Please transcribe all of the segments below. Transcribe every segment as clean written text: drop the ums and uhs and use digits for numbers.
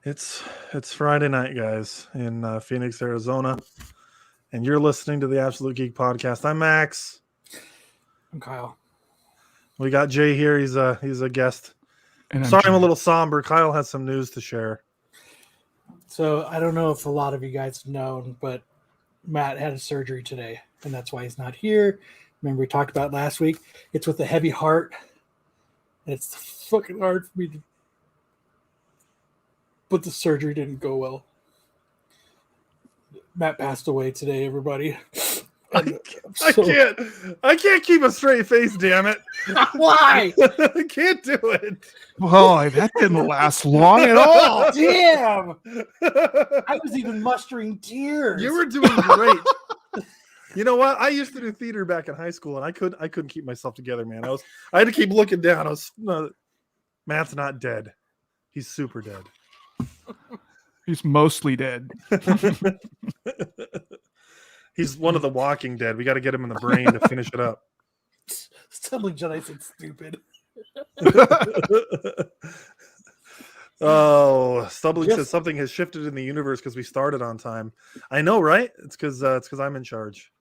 It's Friday night, guys, in Phoenix, Arizona, and you're listening to the Absolute Geek Podcast. I'm Max. I'm Kyle. We got Jay here. He's a guest. And Sorry, I'm a little somber. Kyle has some news to share. So I don't know if a lot of you guys have known, but Matt had a surgery today, and that's why he's not here. Remember we talked about it last week? It's with a heavy heart, and it's fucking hard for me to. But the surgery didn't go well. Matt passed away today, everybody. I can't keep a straight face, damn it. Why? I can't do it. Well, that didn't last long at all. Damn! I was even mustering tears. You were doing great. You know what? I used to do theater back in high school, and I couldn't keep myself together, man. I had to keep looking down. Matt's not dead. He's super dead. He's mostly dead. He's one of the Walking Dead. We got to get him in the brain to finish it up. Stumbling Jedi said stupid. Oh, Stumbling says something has shifted in the universe because we started on time. I know, right? It's because I'm in charge.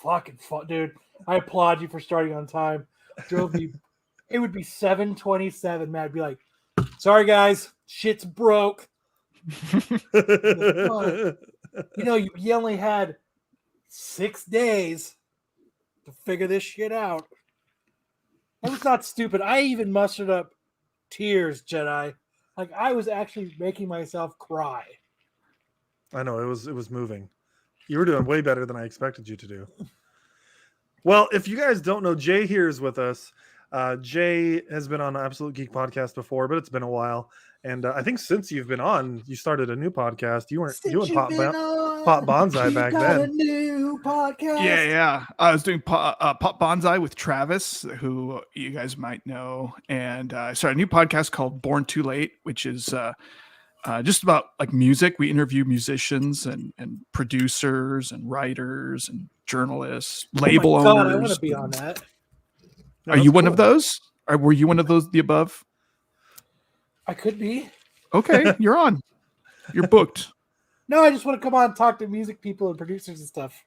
Fucking fun, dude. I applaud you for starting on time. Drove me. It would be 7:27. Matt would be like, "Sorry, guys, shit's broke." You know, you only had 6 days to figure this shit out. That was not stupid. I even mustered up tears, Jedi. Like, I was actually making myself cry. I know, it was moving. You were doing way better than I expected you to do. Well, if you guys don't know, Jay here is with us. Jay has been on Absolute Geek Podcast before, but it's been a while. And I think since you've been on, you started a new podcast. You weren't doing Pop Bonsai back then. A new podcast. Yeah. I was doing Pop Bonsai with Travis, who you guys might know. And I started a new podcast called Born Too Late, which is just about like music. We interview musicians and producers and writers and journalists, label owners. I want to be on that. Are you one of those? Or were you one of those, the above? I could be. Okay, you're on. You're booked. No, I just want to come on and talk to music people and producers and stuff.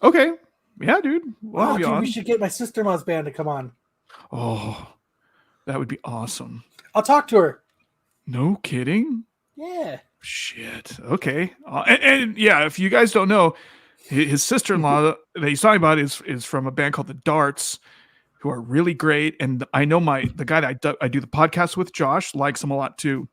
Okay. Yeah, dude. We'll have you on. We should get my sister-in-law's band to come on. Oh, that would be awesome. I'll talk to her. No kidding? Yeah. Shit. Okay. And yeah, if you guys don't know, his sister-in-law that he's talking about is from a band called The Darts, who are really great. And I know the guy that I do the podcast with, Josh, likes them a lot too.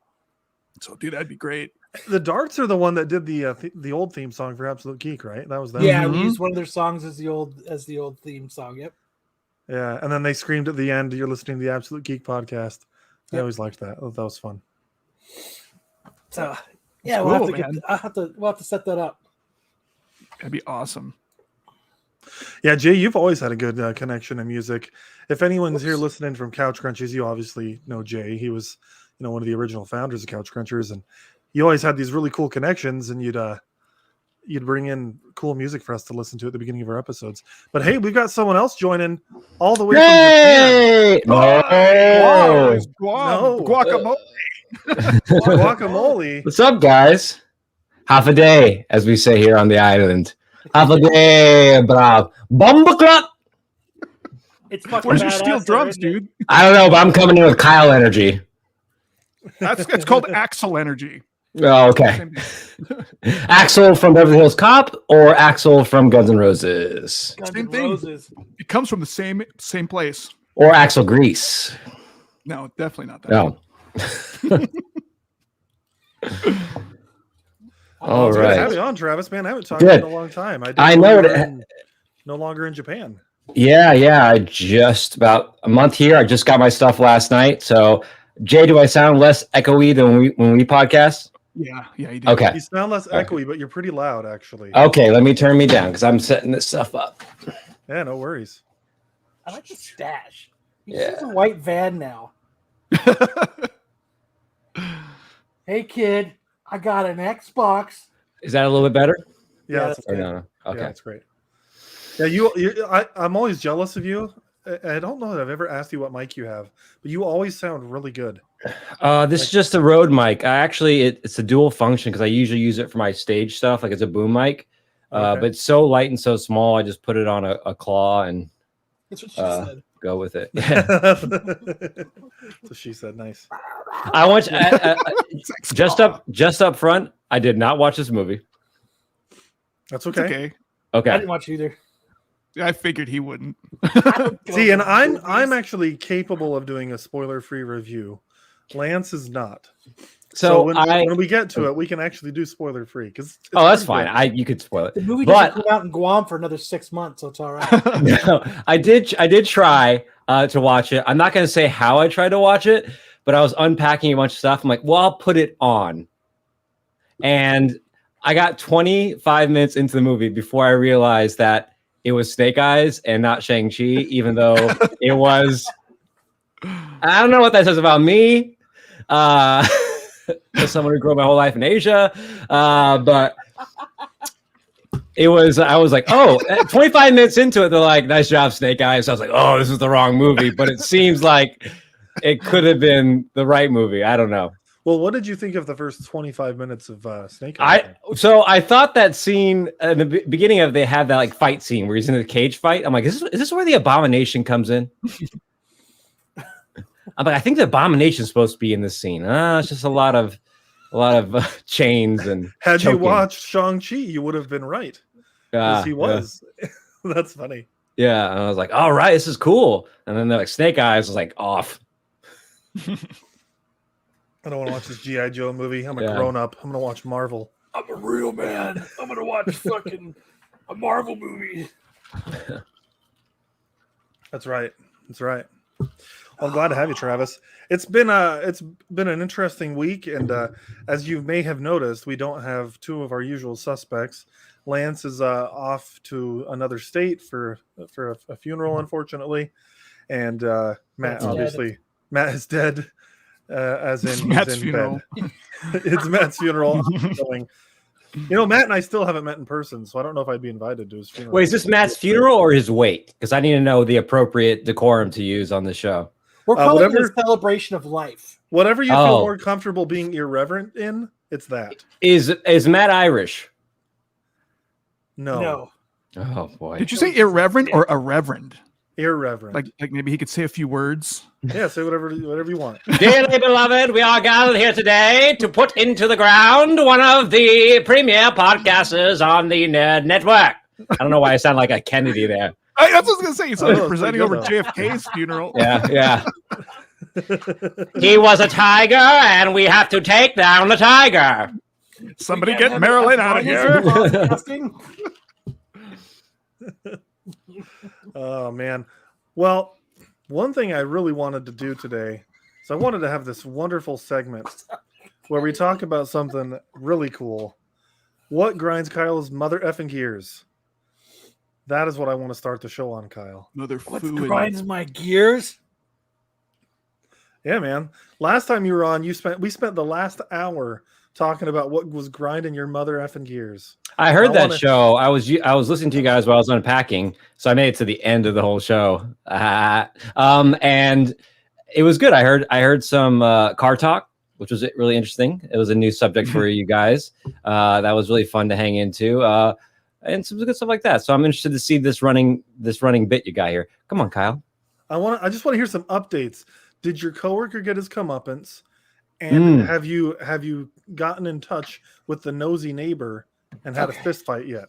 So, dude, that'd be great. The Darts are the one that did the old theme song for Absolute Geek, right? That was them. Yeah, we used one of their songs as the old theme song. Yep. Yeah, and then they screamed at the end, "You're listening to the Absolute Geek Podcast." I always liked that. That was fun. So, yeah, we'll have to set that up. That'd be awesome. Yeah, Jay, you've always had a good connection in music. If anyone's here listening from Couch Crunchies, you obviously know Jay. He was, one of the original founders of Couch Crunchers, and you always had these really cool connections, and you'd bring in cool music for us to listen to at the beginning of our episodes. But hey, we've got someone else joining all the way from Japan. Guacamole. Guacamole. What's up, guys? Half a day, as we say here on the island. Half a day, bravo. Bomba clap. It's fucking Where's your steel drums, dude? I don't know, but I'm coming in with Kyle energy. It's called Axel energy. Oh, okay. Axel from Beverly Hills Cop or Axel from Guns N' Roses? Same thing. It comes from the same place. Or Axel Grease? No, definitely not that. No. All right. Have you on, Travis, man. I haven't talked to you in a long time. I know it. No longer in Japan. Yeah. I just about a month here. I just got my stuff last night. So, Jay, do I sound less echoey than when we podcast? Yeah, you do. Okay. You sound less echoey, but you're pretty loud, actually. Okay, let me turn me down because I'm setting this stuff up. Yeah, no worries. I like the stash. He's Yeah. just a white van now. Hey, kid, I got an Xbox. Is that a little bit better? Yeah, that's Or no? Okay. Yeah, that's great. Yeah, I'm always jealous of you I don't know that I've ever asked you what mic you have, but you always sound really good. This is just a Rode mic. It's a dual function because I usually use it for my stage stuff, like it's a boom mic. But it's so light and so small, I just put it on a claw and That's what she said. go with it. So she said, "Nice." I want just up front. I did not watch this movie. That's It's okay. I Okay. didn't watch either. I figured he wouldn't. See, and I'm actually capable of doing a spoiler-free review. Lance is not. So when we get to it, we can actually do spoiler-free because. that's fine. You could spoil it. The movie But- doesn't come out in Guam for another 6 months, so it's all right. No, I did try to watch it. I'm not going to say how I tried to watch it, but I was unpacking a bunch of stuff. I'm like, well, I'll put it on. And I got 25 minutes into the movie before I realized that it was Snake Eyes and not Shang Chi, even though it was. I don't know what that says about me. As someone who grew up my whole life in Asia, but it was. I was like, 25 minutes into it, they're like, "Nice job, Snake Eyes." So I was like, "Oh, this is the wrong movie," but it seems like it could have been the right movie. I don't know. Well, what did you think of the first 25 minutes of Snake Eyes? So I thought that scene in the beginning of they have that like fight scene where he's in the cage fight. I'm like, is this where the Abomination comes in? I'm like, I think the Abomination is supposed to be in this scene. It's just a lot of chains and. Had choking. you watched Shang-Chi, you would have been right. Because he was. That's funny. Yeah, and I was like, all right, this is cool. And then they're like, Snake Eyes was like off. I don't want to watch this G.I. Joe movie. I'm a Yeah. grown up. I'm going to watch Marvel. I'm a real man. I'm gonna watch fucking a Marvel movie. That's right. That's right. Well, I'm glad to have you, Travis. It's been an interesting week, and as you may have noticed, we don't have two of our usual suspects. Lance is off to another state for a funeral, unfortunately, and Matt Matt is dead. As in Matt's he's in funeral. bed. It's Matt's funeral. Going. Matt and I still haven't met in person, so I don't know if I'd be invited to his funeral. Wait, is this Matt's funeral or his wake? Because I need to know the appropriate decorum to use on the show. We're calling it whatever- a celebration of life. Whatever you feel Oh. more comfortable being irreverent in, it's that. Is Matt Irish? No. Oh boy. Did you say irreverent or a reverend? Irreverent. Like maybe he could say a few words. Yeah, say whatever you want. Dearly beloved, we are gathered here today to put into the ground one of the premier podcasters on the Nerd Network. I don't know why I sound like a Kennedy there. That's what I was gonna say. He's Oh, it's presiding pretty over good, JFK's funeral. Yeah. He was a tiger, and we have to take down the tiger. Somebody get Marilyn out of here. Podcasting. Oh man. Well, one thing I really wanted to do today is I wanted to have this wonderful segment where we talk about something really cool. What grinds Kyle's mother effing gears? That is what I want to start the show on, Kyle. Mother What fooing. grinds my gears? Yeah, man. Last time you were on, we spent the last hour talking about what was grinding your mother effing gears. I heard I that wanna- show. I was listening to you guys while I was unpacking, so I made it to the end of the whole show. And it was good. I heard some car talk, which was really interesting. It was a new subject for you guys. That was really fun to hang into, and some good stuff like that. So I'm interested to see this running bit you got here. Come on, Kyle. I just want to hear some updates. Did your coworker get his comeuppance? And have you gotten in touch with the nosy neighbor and had a fist fight yet?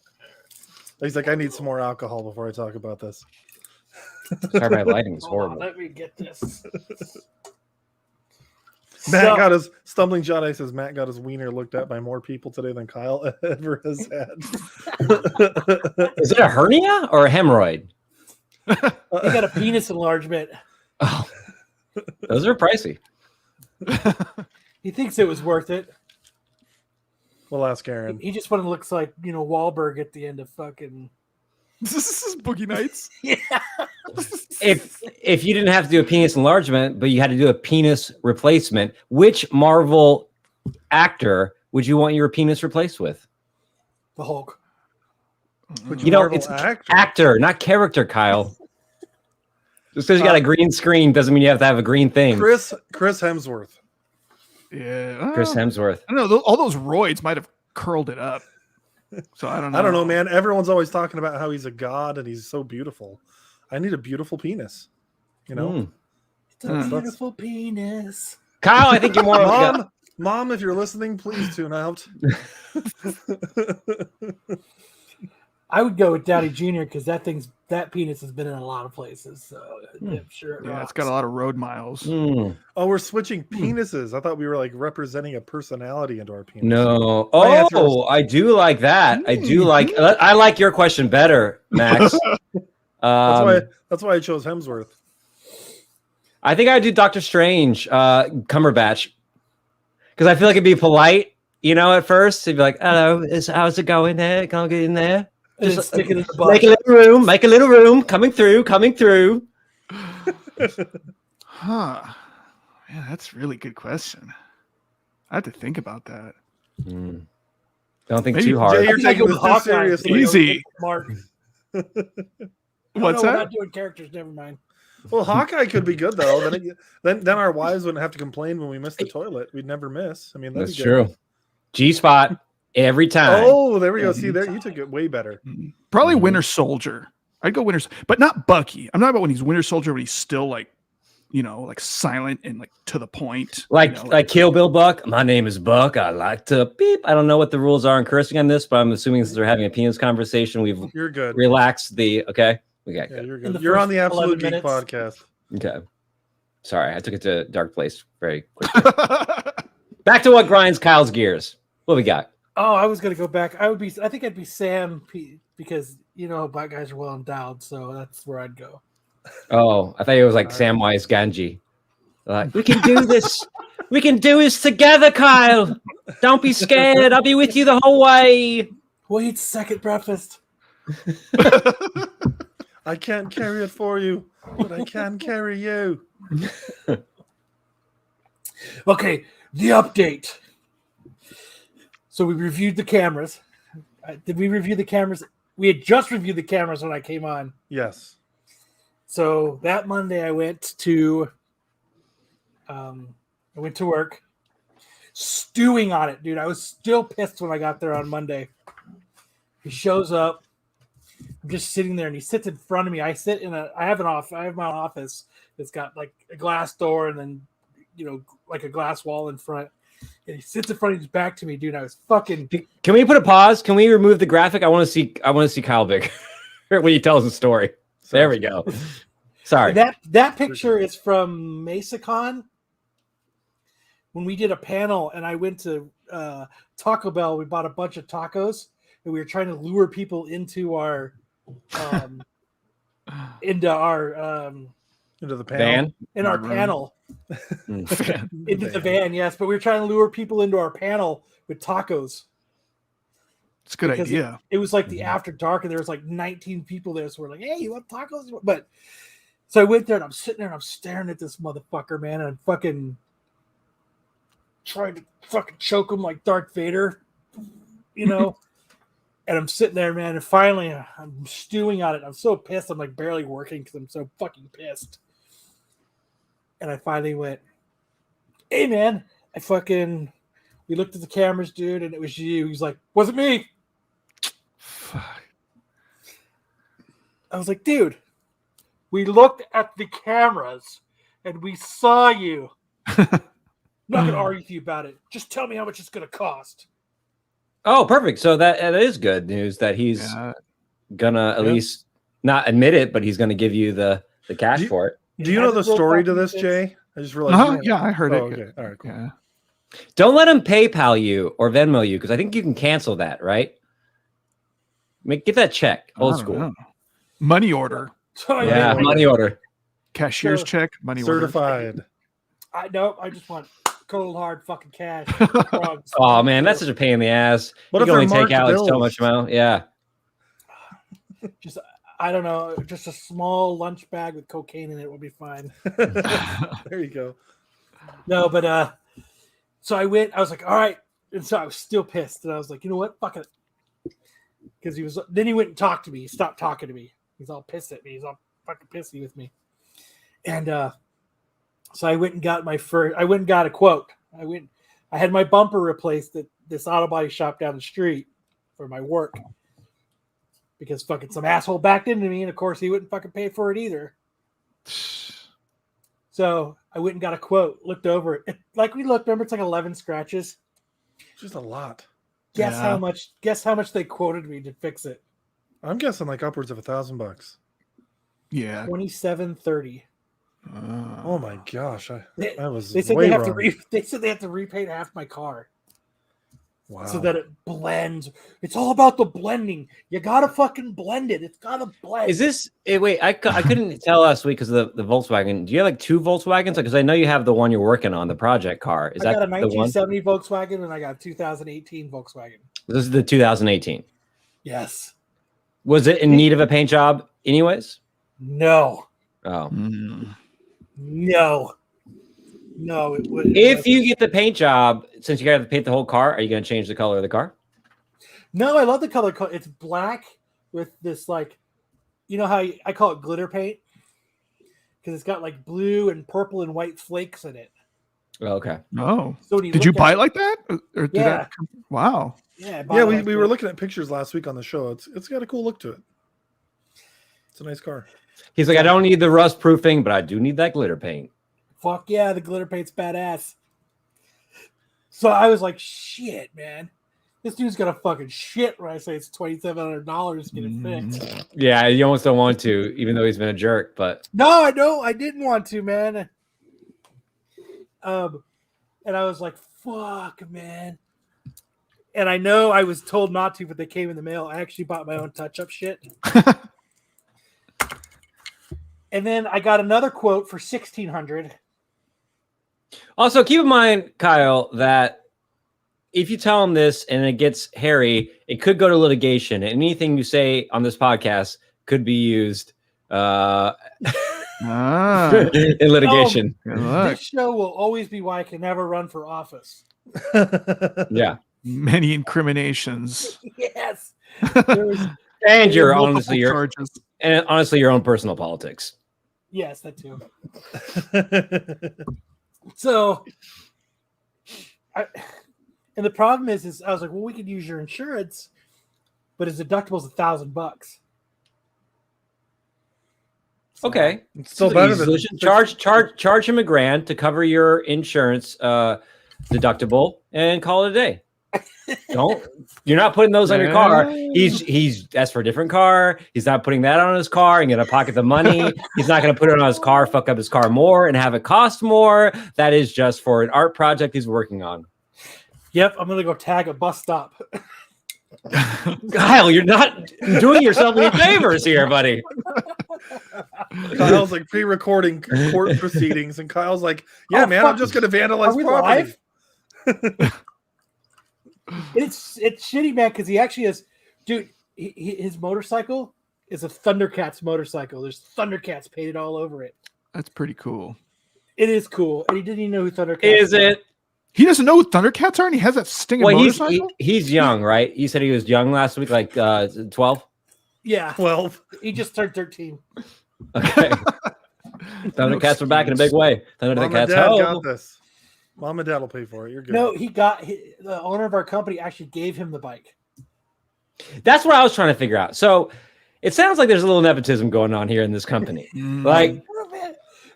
He's like, I need some more alcohol before I talk about this. Sorry, my lighting is Hold on, horrible. let me get this. Matt got his stumbling Jedi says Matt got his wiener looked at by more people today than Kyle ever has had. Is it a hernia or a hemorrhoid? He got a penis enlargement. Oh, those are pricey. He thinks it was worth it. We'll ask Aaron. He just wanted to look like Wahlberg at the end of fucking. This is Boogie Nights. Yeah. If you didn't have to do a penis enlargement, but you had to do a penis replacement, which Marvel actor would you want your penis replaced with? The Hulk. Which You know, Marvel it's actor? actor, not character, Kyle. Just because you got a green screen doesn't mean you have to have a green thing. Chris Hemsworth. Yeah. Chris Hemsworth. I don't know. All those roids might have curled it up. So I don't know. I don't know, man. Everyone's always talking about how he's a god and he's so beautiful. I need a beautiful penis. You know? It's a beautiful penis. Kyle, I think you're more of a Mom, if you're listening, please tune out. I would go with Daddy Jr. because that penis has been in a lot of places. So I'm sure it it's got a lot of road miles. Oh, we're switching penises. I thought we were like repressenting a personality into our penis. No. Oh, I do like that. I do like. I like your question better, Max. That's why I chose Hemsworth. I think I'd do Doctor Strange, Cumberbatch, because I feel like it'd be polite, at first. He'd be like, "Hello, how's it going there? Can I get in there? Just stick it in the butt. Make a little room. Coming through. Huh. Yeah, that's a really good question. I have to think about that. Don't think too hard. Jay, you're taking this too seriously. Easy. Mark. What's We're that? not doing characters. Never mind. Well, Hawkeye could be good though. Then our wives wouldn't have to complain when we miss the toilet. We'd never miss. I mean, That's true. G-spot every time. Oh, there we go. See there, you took it way better. Probably Winter Soldier. I'd go Winter, but not Bucky. I'm not about when he's Winter Soldier, but he's still like silent and like to the point. Like Kill Bill Buck. My name is Buck. I like to beep. I don't know what the rules are in cursing on this, but I'm assuming since they're having a penis conversation, You're good. relaxed the okay. We got You're good. You're on the Absolute Geek Podcast. Okay. Sorry, I took it to a dark place very quickly. Back to what grinds Kyle's gears. What we got? Oh, I was gonna go back. I think I'd be Sam because black guys are well endowed, so that's where I'd go. Oh, I thought it was like Samwise Gamgee. Like, we can do this. We can do this together, Kyle. Don't be scared. I'll be with you the whole way. Wait, second breakfast. I can't carry it for you, but I can carry you. Okay, the update. So we reviewed the cameras. Did we review the cameras? We had just reviewed the cameras when I came on. Yes. So that Monday I went to work, stewing on it, dude. I was still pissed when I got there on Monday. He shows up. I'm just sitting there, and he sits in front of me. I have my office. It's got like a glass door, and then like a glass wall in front. And he sits in front of his back to me, dude. I was fucking. Can we put a pause? Can we remove the graphic? I want to see Kyle bigger when he tells the story. There we go. Sorry. That picture is from MesaCon when we did a panel, and I went to Taco Bell. We bought a bunch of tacos, and we were trying to lure people into our into the panel. Van? In our panel. Into the van, yes. But we were trying to lure people into our panel with tacos. It's a good idea. It was like the after dark, and there was like 19 people there. So we're like, hey, you want tacos? But so I went there, and I'm sitting there, and I'm staring at this motherfucker, man, and I'm fucking trying to fucking choke him like Darth Vader, And I'm sitting there, man, and finally I'm stewing on it. I'm so pissed. I'm like barely working because I'm so fucking pissed. And I finally went, hey, man, we looked at the cameras, dude, and it was you. He's like, wasn't me. Fuck. I was like, dude, we looked at the cameras and we saw you. I'm not going to argue with you about it. Just tell me how much it's going to cost. Oh, perfect. So that is good news that he's gonna at least not admit it, but he's gonna give you the cash for it. Do you know the story to this, Jay? I just realized. Yeah, I heard it. Okay. All right, cool. Yeah. Don't let him PayPal you or Venmo you because I think you can cancel that, right? Get that check. Old school. Know. Money order. Yeah, money order. Cashier's check. Money certified. order. I just want cold hard fucking cash. Oh man, that's such a pain in the ass. What you if can only they're take out marked so much amount? Yeah. Just I don't know, just a small lunch bag with cocaine in it will be fine. There you go. No, but so I was like, all right. And so I was still pissed. And I was like, you know what? Fuck it. Because then he went and talked to me. He stopped talking to me. He's all pissed at me. He's all fucking pissy with me. And so I went and got a quote. I had my bumper replaced at this auto body shop down the street for my work because fucking some asshole backed into me, and of course he wouldn't fucking pay for it either. So I went and got a quote, looked over it. Like we looked, remember, it's like 11 scratches. Just a lot. Guess how much they quoted me to fix it. I'm guessing like upwards of $1,000. Yeah. $27.30. Oh my gosh. They way said they have wrong. they said they have to repaint half my car. Wow. So that it blends. It's all about the blending. You gotta fucking blend it. It's gotta blend. Is this? Wait, I couldn't tell last week because of the Volkswagen. Do you have like two Volkswagens? Because I know you have the one you're working on, the project car. Is I that got a the one? 1970 Volkswagen and I got a 2018 Volkswagen. This is the 2018. Yes. Was it in need of a paint job, anyways? No. Oh. No. No. If you get the paint job, since you got to paint the whole car, are you going to change the color of the car? No, I love the color. It's black with this, like, you know how I call it glitter paint? Because it's got like blue and purple and white flakes in it. Okay. Oh. So Did you buy it like that? Or did Yeah. Wow. Yeah, we were looking at pictures last week on the show. It's got a cool look to it. It's a nice car. He's like, I don't need the rust proofing, but I do need that glitter paint. Fuck yeah, the glitter paint's badass. So I was like, shit, man. This dude's gonna fucking shit when I say it's $2,700 to get it fixed. Yeah, you almost don't want to, even though he's been a jerk. But No, I know I didn't want to, man. And I was like, fuck, man. And I know I was told not to, but they came in the mail. I actually bought my own touch-up shit. And then I got another quote for $1,600. also keep in mind, Kyle, that if you tell him this and it gets hairy, it could go to litigation. And anything you say on this podcast could be used in litigation. This show will always be why I can never run for office. Yeah. Many incriminations. Yes. And you're Multiple honestly your own personal politics. Yes, that too. So, and the problem is I was like, well, we could use your insurance, but his deductible's $1,000. So, Okay. It's still better than charge him $1,000 to cover your insurance deductible and call it a day. You're not putting those on your car. He's asked for a different car. He's not putting that on his car and gonna pocket the money. He's not gonna put it on his car, fuck up his car more and have it cost more. That is just for an art project he's working on. Yep, I'm gonna go tag a bus stop. Kyle, you're not doing yourself any favors here, buddy. Kyle's like pre-recording court proceedings, and Kyle's like, "Yeah, Oh, man, fuck. I'm just gonna vandalize Are we property." live? It's shitty, man, because he actually has, dude. His motorcycle is a Thundercats motorcycle. There's Thundercats painted all over it. That's pretty cool. It is cool, and he didn't even know who Thundercats Is it? He doesn't know who Thundercats are, and he has that stinging motorcycle. He's young, right? You said he was young last week, like 12. Yeah, 12. he just turned 13. Okay. Thundercats are back in a big way. Mom and Thundercats. Dad Oh. got this. Mom and Dad will pay for it. You're good. No, the owner of our company actually gave him the bike. That's what I was trying to figure out. So it sounds like there's a little nepotism going on here in this company. Like,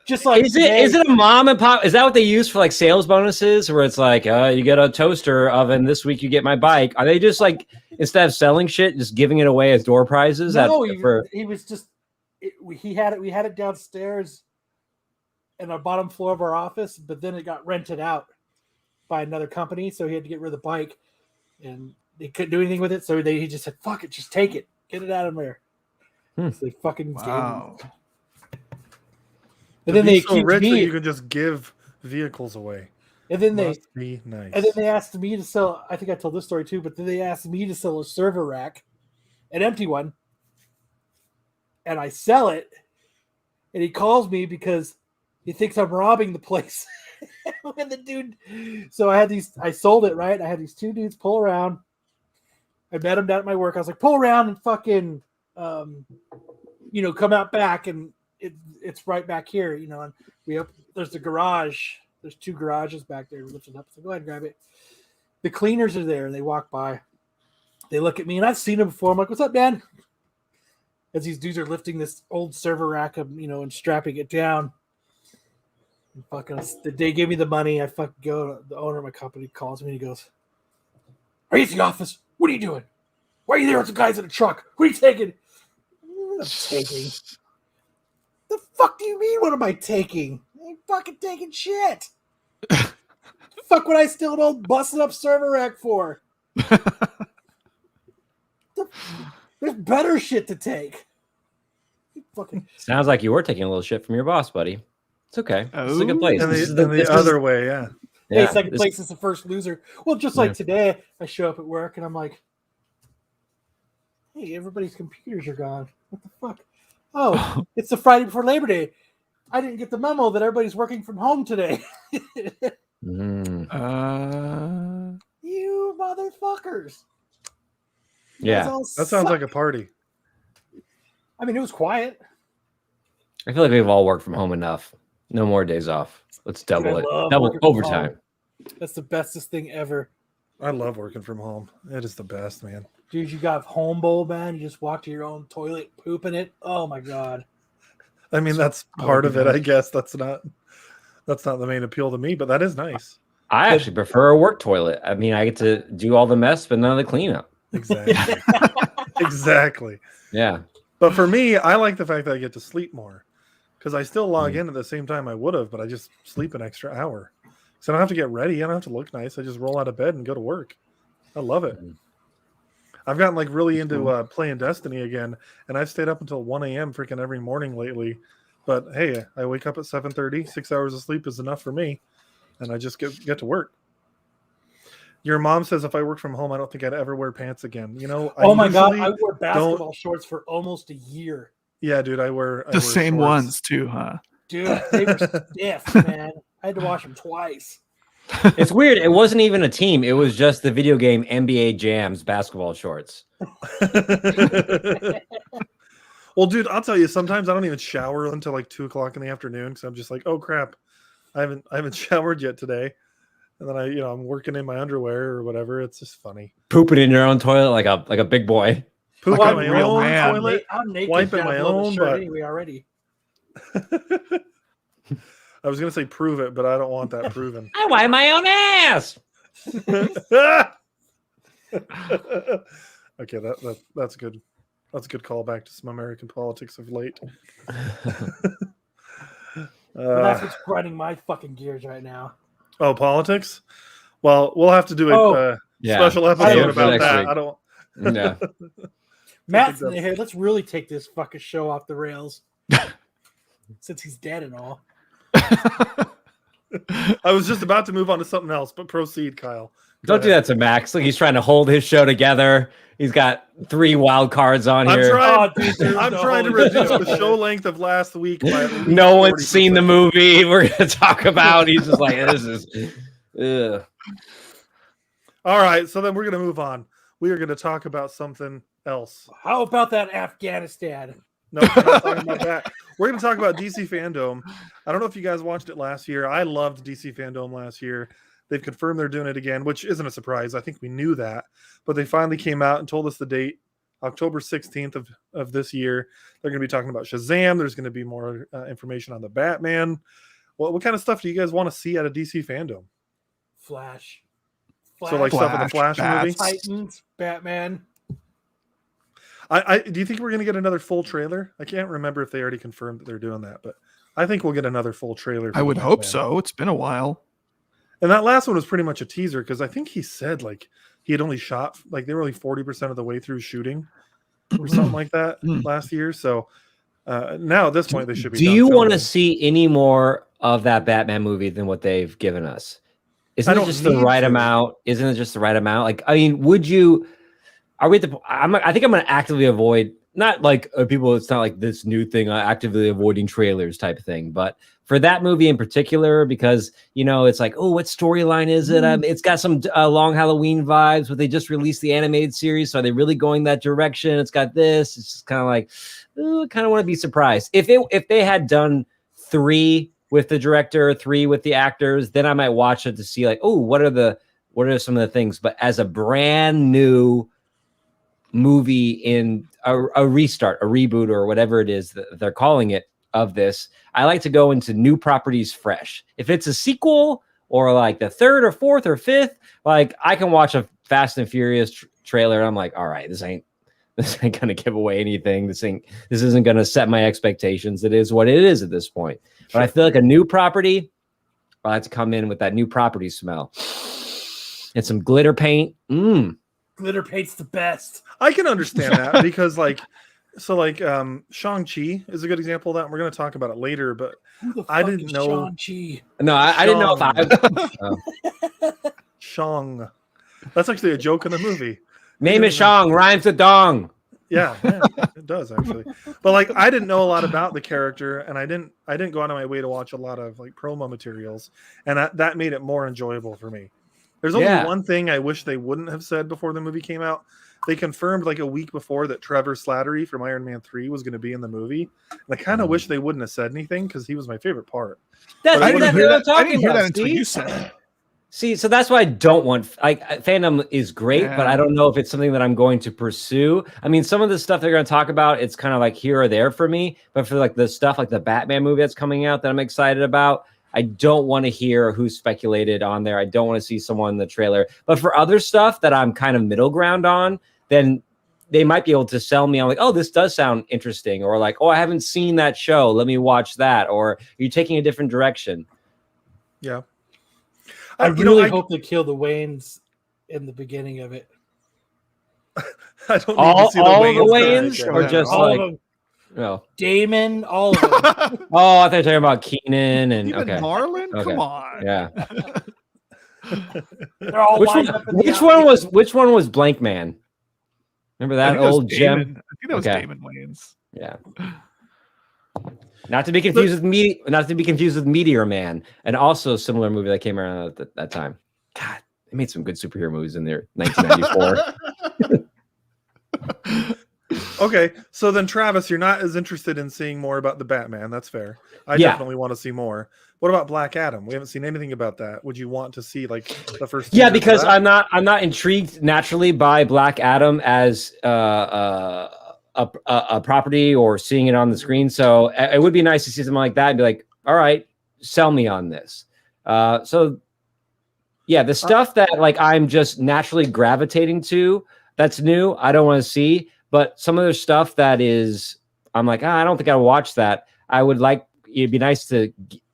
Just like is it a mom and pop? Is that what they use for like sales bonuses, where it's like, you get a toaster oven this week, you get my bike? Are they just like, instead of selling shit, just giving it away as door prizes? No, he was just. We had it downstairs in our bottom floor of our office, but then it got rented out by another company, so he had to get rid of the bike, and they couldn't do anything with it. So he just said, "Fuck it, just take it, get it out of there." So they fucking gave him. And then they accused rich me. that you can just give vehicles away. And then Must be nice. And then they asked me to sell. I think I told this story too, but then they asked me to sell a server rack, an empty one, and I sell it. And he calls me because he thinks I'm robbing the place. When the dude, so I sold it, right? I had these two dudes pull around. I met him down at my work. I was like, pull around and fucking, come out back and it's right back here, you know, and there's the garage. There's 2 garages back there. We lift it up. So go ahead and grab it. The cleaners are there, and they walk by. They look at me, and I've seen them before. I'm like, "What's up, Dan?" As these dudes are lifting this old server rack up, you know, and strapping it down. And fucking, they give me the money. I fucking go. The owner of my company calls me, and he goes, "Are you at the office? What are you doing? Why are you there with some guys in a truck? What are you taking?" "I'm taking." "The fuck do you mean? What am I taking? I ain't fucking taking shit." "Fuck would I steal an old busted up server rack for? There's better shit to take." Fucking Sounds like you were taking a little shit from your boss, buddy. It's okay. This is a good place. And This is the other way, yeah. hey, yeah, second this- place is the first loser. Well, just like today, I show up at work and I'm like, "Hey, everybody's computers are gone. What the fuck? Oh, it's the Friday before Labor Day. I didn't get the memo that everybody's working from home today." Mm, You motherfuckers. yeah. That sounds like a party. I mean, it was quiet. I feel like we've all worked from home enough. No more days off. Let's double I it. love Double working from overtime. home. That's the bestest thing ever. I love working from home. It is the best, man. Dude, you got home bowl, man. You just walk to your own toilet, poop in it. Oh my god. I mean, that's part of it, I guess. That's not the main appeal to me, but that is nice. I actually prefer a work toilet. I mean, I get to do all the mess, but none of the cleanup. Exactly. Exactly. Yeah. But for me, I like the fact that I get to sleep more because I still log in at the same time I would have, but I just sleep an extra hour. So I don't have to get ready. I don't have to look nice. I just roll out of bed and go to work. I love it. I've gotten like really into playing Destiny again, and I've stayed up until 1 a.m. freaking every morning lately. But hey, I wake up at 7:30. 6 hours of sleep is enough for me, and I just get to work. Your mom says if I work from home, I don't think I'd ever wear pants again. You know? Oh my god, I wore basketball shorts for almost a year. Yeah, dude, I wear The same shorts. ones too, huh? Dude, they were stiff, man. I had to wash them twice. It's weird. It wasn't even a team. It was just the video game NBA Jams basketball shorts. Well, dude, I'll tell you, sometimes I don't even shower until like 2 o'clock in the afternoon because I'm just like, oh crap, I haven't showered yet today. And then I'm working in my underwear or whatever. It's just funny. Pooping in your own toilet like a big boy. Pooping Like in a my real own man. toilet, I'm naked wiping down my below the own shirt butt. anyway already. I was gonna say prove it, but I don't want that proven. I wipe my own ass. Okay, that's good. That's a good callback to some American politics of late. But that's what's grinding my fucking gears right now. Oh, politics? Well, we'll have to do a special episode Save it for about next that. week. I don't. Yeah. Matt's in here. Let's really take this fucking show off the rails. Since he's dead and all. I was just about to move on to something else, but proceed, Kyle. Don't do that to Max. Like he's trying to hold his show together. He's got 3 wild cards on I'm here. trying, Oh, dude, I'm trying to reduce the show length of last week by at least No one's seen the 40%. movie we're gonna talk about. He's just like, this is ugh. All right, so then we're going to move on. We are going to talk about something else. How about that Afghanistan? No, we're not talking about that. We're going to talk about DC Fandome. I don't know if you guys watched it last year. I loved DC Fandome last year. They've confirmed they're doing it again, which isn't a surprise. I think we knew that. But they finally came out and told us the date, October 16th of this year. They're going to be talking about Shazam. There's going to be more information on the Batman. What kind of stuff do you guys want to see out of DC Fandome? Flash. So like stuff in the Flash movie? Titans, Batman. I do you think we're going to get another full trailer? I can't remember if they already confirmed that they're doing that, but I think we'll get another full trailer. for I the would hope Batman. so. It's been a while. And that last one was pretty much a teaser because I think he said like he had only shot like they were only 40% of the way through shooting or something like that last year. So now at this point they should be. Do done you want to filming. see any more of that Batman movie than what they've given us? Isn't I it don't just the need right to. amount? Isn't it just the right amount? Like, I mean, would you? Are we at the? I think I'm going to actively avoid. Not like people. It's not like this new thing. Actively avoiding trailers type of thing. But for that movie in particular, because, you know, it's like, oh, what storyline is it? It's got some Long Halloween vibes, but they just released the animated series. So are they really going that direction? It's got this. It's just kind of like, ooh, I kind of want to be surprised. If they had done 3 with the director, 3 with the actors, then I might watch it to see like, oh, what are some of the things? But as a brand new movie in a restart, a reboot, or whatever it is that they're calling it of this, I like to go into new properties fresh. If it's a sequel or like the 3rd or 4th or 5th, like I can watch a Fast and Furious trailer and I'm like, all right, this ain't gonna give away anything. This isn't gonna set my expectations. It is what it is at this point. But I feel like a new property, I like to come in with that new property smell and some glitter paint. Glitter paint's the best. I can understand that because Shang Chi is a good example of that. We're going to talk about it later, but Who the I fuck didn't is know. Shang-Chi? No, I didn't know if I. Shang. That's actually a joke in the movie. Name is Shang, rhymes with dong. Yeah, it does actually. But like, I didn't know a lot about the character, and I didn't go out of my way to watch a lot of like promo materials, and that made it more enjoyable for me. There's only one thing I wish they wouldn't have said before the movie came out. They confirmed like a week before that Trevor Slattery from Iron Man 3 was going to be in the movie. And I kind of wish they wouldn't have said anything because he was my favorite part. I didn't hear that until you said it. See, so that's why I don't want, like, fandom is great, but I don't know if it's something that I'm going to pursue. I mean, some of the stuff they're going to talk about, it's kind of like here or there for me. But for like the stuff like the Batman movie that's coming out that I'm excited about, I don't want to hear who's speculated on there. I don't want to see someone in the trailer. But for other stuff that I'm kind of middle ground on, then they might be able to sell me on like, oh, this does sound interesting. Or like, oh, I haven't seen that show. Let me watch that. Or you're taking a different direction. Yeah. I really hope they kill the Waynes in the beginning of it. I don't need all to see the Waynes Waynes, or just all like, of them. No. Damon, all of them. Oh, I thought you were talking about Keenan and Even Marlon. Okay. Come on. Yeah. They're all lined up in the Which one was Blank Man? Remember that old gem? I think that was Damon Wayans. Yeah. Not to be confused with Meteor Man, and also a similar movie that came around at that time. God, they made some good superhero movies in there, 1994. Okay, so then Travis, you're not as interested in seeing more about the Batman. That's fair. I definitely want to see more. What about Black Adam? We haven't seen anything about that. Would you want to see like the first? Yeah, because I'm not intrigued naturally by Black Adam as a property or seeing it on the screen. So it would be nice to see something like that and be like, all right, sell me on this. So yeah, the stuff that like I'm just naturally gravitating to that's new, I don't want to see. But some other stuff that is, I'm like, I don't think I'll watch that. I would like, it'd be nice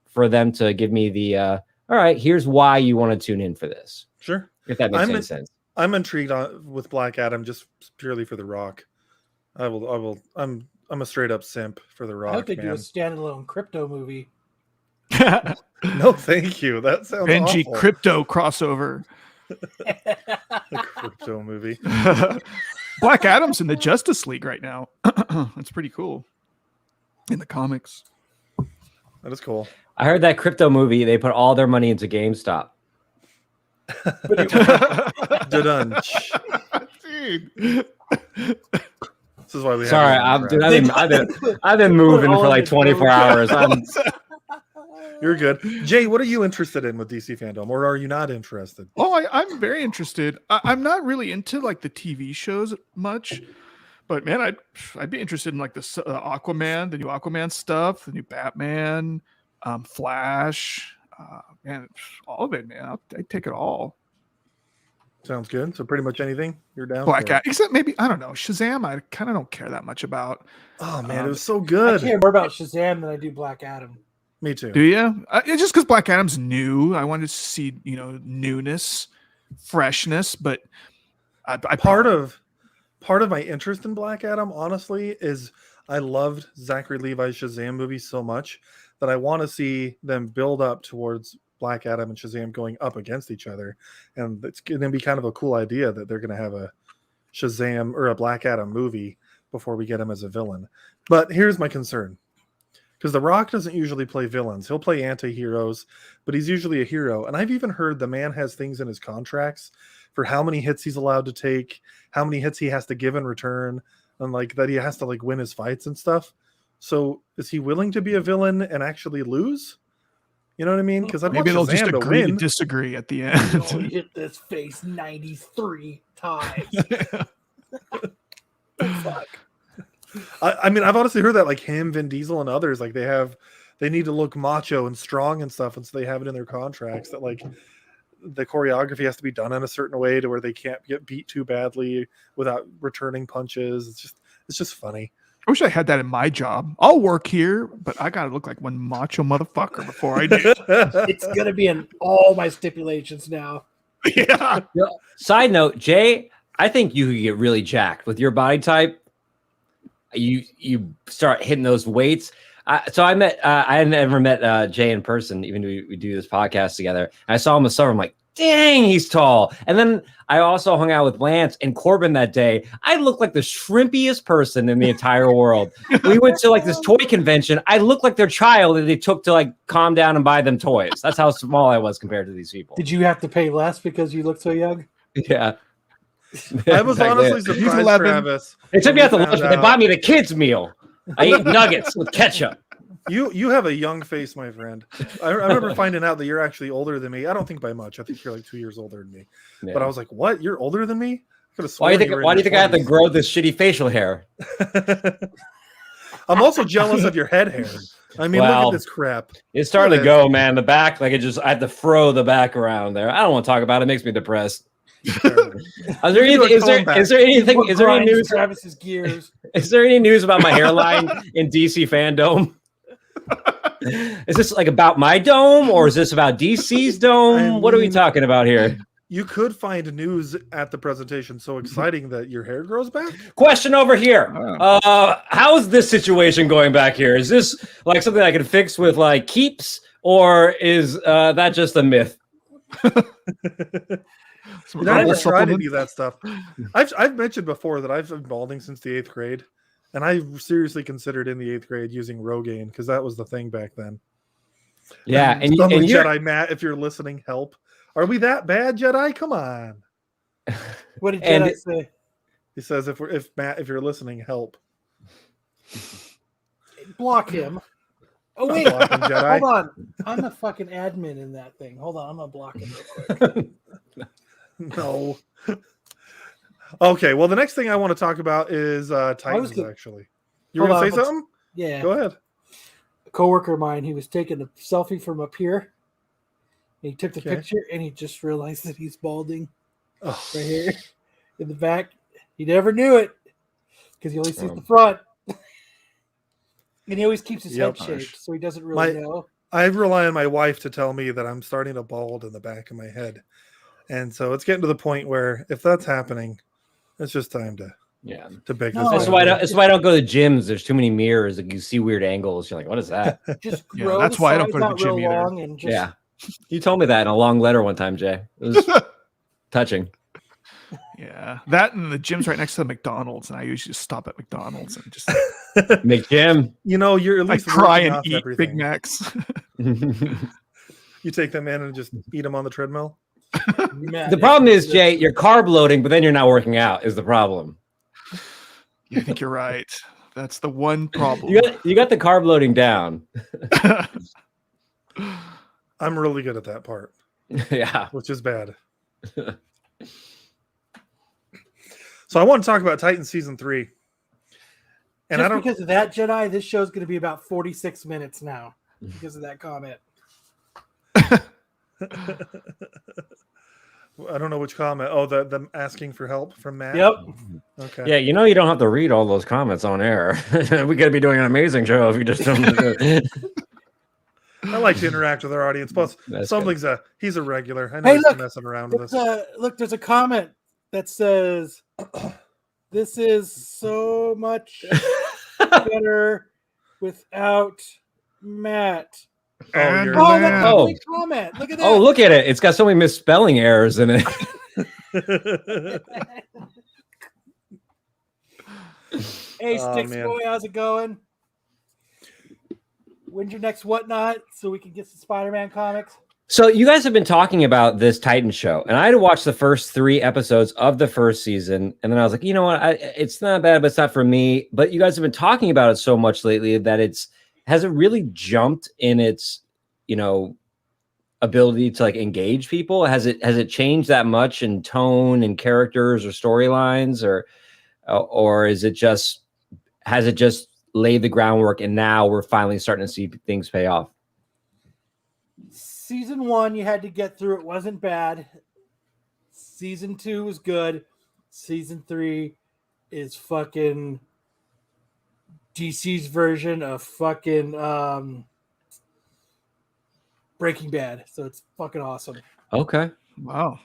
for them to give me the, all right, here's why you want to tune in for this. Sure. If that makes any sense. I'm intrigued with Black Adam just purely for The Rock. I'm a straight up simp for The Rock. I hope they do a standalone crypto movie. No, thank you. That sounds Benji awful. crypto crossover. The crypto movie. Black Adam's in the Justice League right now. That's pretty cool. In the comics. That is cool. I heard that crypto movie, they put all their money into GameStop. Done. Dude. This is why we. Sorry, I've been moving for like 24 hours. You're good. Jay, what are you interested in with DC Fandome, or are you not interested? Oh, I'm very interested. I'm not really into like the TV shows much, but man, I'd be interested in like the Aquaman, the new Aquaman stuff, the new Batman, Flash, man, all of it, man. I'd take it all. Sounds good. So pretty much anything you're down. Black Adam, except maybe I don't know Shazam. I kind of don't care that much about. Oh man, it was so good. I care more about Shazam than I do Black Adam. Me too. Do you? It's just because Black Adam's new. I wanted to see, newness, freshness. But part of my interest in Black Adam, honestly, is I loved Zachary Levi's Shazam movie so much that I want to see them build up towards Black Adam and Shazam going up against each other, and it's going to be kind of a cool idea that they're going to have a Shazam or a Black Adam movie before we get him as a villain. But here's my concern. because The Rock doesn't usually play villains. He'll play anti-heroes, but he's usually a hero. And I've even heard the man has things in his contracts for how many hits he's allowed to take, how many hits he has to give in return, and like that he has to like win his fights and stuff. So is he willing to be a villain and actually lose? You know what I mean? Because Maybe they'll just agree to disagree at the end. Oh, he hit this face 93 times. Fuck. I mean, I've honestly heard that like him, Vin Diesel, and others, like they need to look macho and strong and stuff, and so they have it in their contracts that like the choreography has to be done in a certain way to where they can't get beat too badly without returning punches. It's just funny. I wish I had that in my job. I'll work here, but I gotta look like one macho motherfucker before I do. It's gonna be in all my stipulations now. Yeah. Side note, Jay, I think you could get really jacked with your body type. You start hitting those weights. So I had never met Jay in person, even though we do this podcast together. And I saw him this summer. I'm like, dang, he's tall. And then I also hung out with Lance and Corbin that day. I looked like the shrimpiest person in the entire world. We went to like this toy convention. I looked like their child that they took to like calm down and buy them toys. That's how small I was compared to these people. Did you have to pay less because you look so young? Yeah. I was honestly surprised, Travis. They took me out to lunch, but they bought me the kids' meal. I ate nuggets with ketchup. You have a young face, my friend. I remember finding out that you're actually older than me. I don't think by much. I think you're like 2 years older than me. Yeah. But I was like, what? You're older than me? Why do you think I have to grow this shitty facial hair? I'm also jealous of your head hair. I mean, look at this crap. It's starting to go, man. The back, like I had to frow the back around there. I don't want to talk about it. It makes me depressed. Is there any news? Travis's gears. Is there any news about my hairline in DC Fandome? Is this like about my dome, or is this about DC's dome? I mean, what are we talking about here? You could find news at the presentation so exciting that your hair grows back. Question over here. How's this situation going back here? Is this like something I can fix with like keeps, or is that just a myth? I never tried to do that stuff. I've mentioned before that I've been balding since the 8th grade, and I seriously considered in the 8th grade using Rogaine because that was the thing back then. Yeah, and Jedi Matt, if you're listening, help. Are we that bad, Jedi? Come on. What did Jedi say? He says, if you're listening, help. Block him. Oh wait, hold on. I'm a fucking admin in that thing. Hold on, I'm gonna block him real quick. No. Okay, well, the next thing I want to talk about is Titans, actually. You were going to say something? Yeah. Go ahead. A coworker of mine, he was taking a selfie from up here. And he took the picture, and he just realized that he's balding right here in the back. He never knew it because he only sees the front. And he always keeps his head shaved, so he doesn't really know. I rely on my wife to tell me that I'm starting to bald in the back of my head. And so it's getting to the point where if that's happening, it's just time to beg this. That's why I don't go to gyms. There's too many mirrors. Like you see weird angles. You're like, what is that? Just that's why I don't go to the gym either. Yeah. You told me that in a long letter one time, Jay. It was touching. Yeah. That and the gym's right next to the McDonald's, and I usually just stop at McDonald's and just McGym. You know, you're at least try and eat everything. Big Macs. You take them in and just eat them on the treadmill. The problem is, Jay, you're carb loading, but then you're not working out is the problem. I think you're right. That's the one problem. You got the carb loading down. I'm really good at that part. Yeah. Which is bad. So I want to talk about Titan Season 3. And just because of that, Jedi, this show's going to be about 46 minutes now because of that comment. I don't know which comment. Oh, them asking for help from Matt. Yep. Okay. Yeah, you don't have to read all those comments on air. We got to be doing an amazing show if you just don't. I like to interact with our audience. Plus, he's a regular. I know he's messing around with us. Look, there's a comment that says, "This is so much better without Matt." That's a comment. Look at that. Oh, look at it. It's got so many misspelling errors in it. Hey, Sticks Boy, how's it going? When's your next whatnot so we can get some Spider-Man comics? So you guys have been talking about this Titan show, and I had to watch the first 3 episodes of the first season, and then I was like, you know what, it's not bad, but it's not for me. But you guys have been talking about it so much lately that has it really jumped in its, ability to like engage people? Has it changed that much in tone and characters or storylines, or has it just laid the groundwork and now we're finally starting to see things pay off? Season 1, you had to get through. It wasn't bad. Season 2 was good. Season 3 is fucking DC's version of fucking Breaking Bad. So it's fucking awesome. Okay. Wow.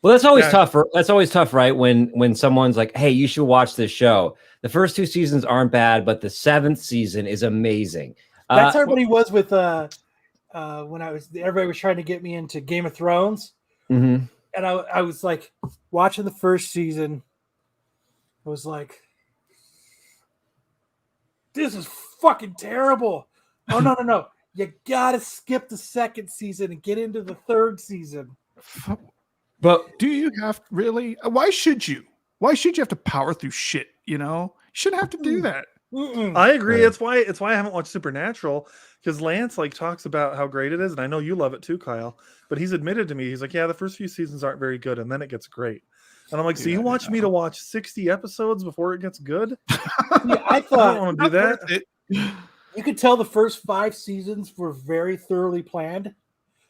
Well, that's always tough. That's always tough, right? When someone's like, "Hey, you should watch this show." The first 2 seasons aren't bad, but the 7th season is amazing. That's how everybody was with when everybody was trying to get me into Game of Thrones, mm-hmm. and I was like watching the first season. I was like, "This is fucking terrible." Oh no! You gotta skip the 2nd season and get into the 3rd season. But do you have really? Why should you? Why should you have to power through shit? You shouldn't have to do that. I agree. It's why I haven't watched Supernatural, because Lance like talks about how great it is, and I know you love it too, Kyle. But he's admitted to me, he's like, yeah, the first few seasons aren't very good, and then it gets great. And I'm like, so you want me to watch 60 episodes before it gets good? Yeah, I thought I don't want to do that. You could tell the first 5 seasons were very thoroughly planned,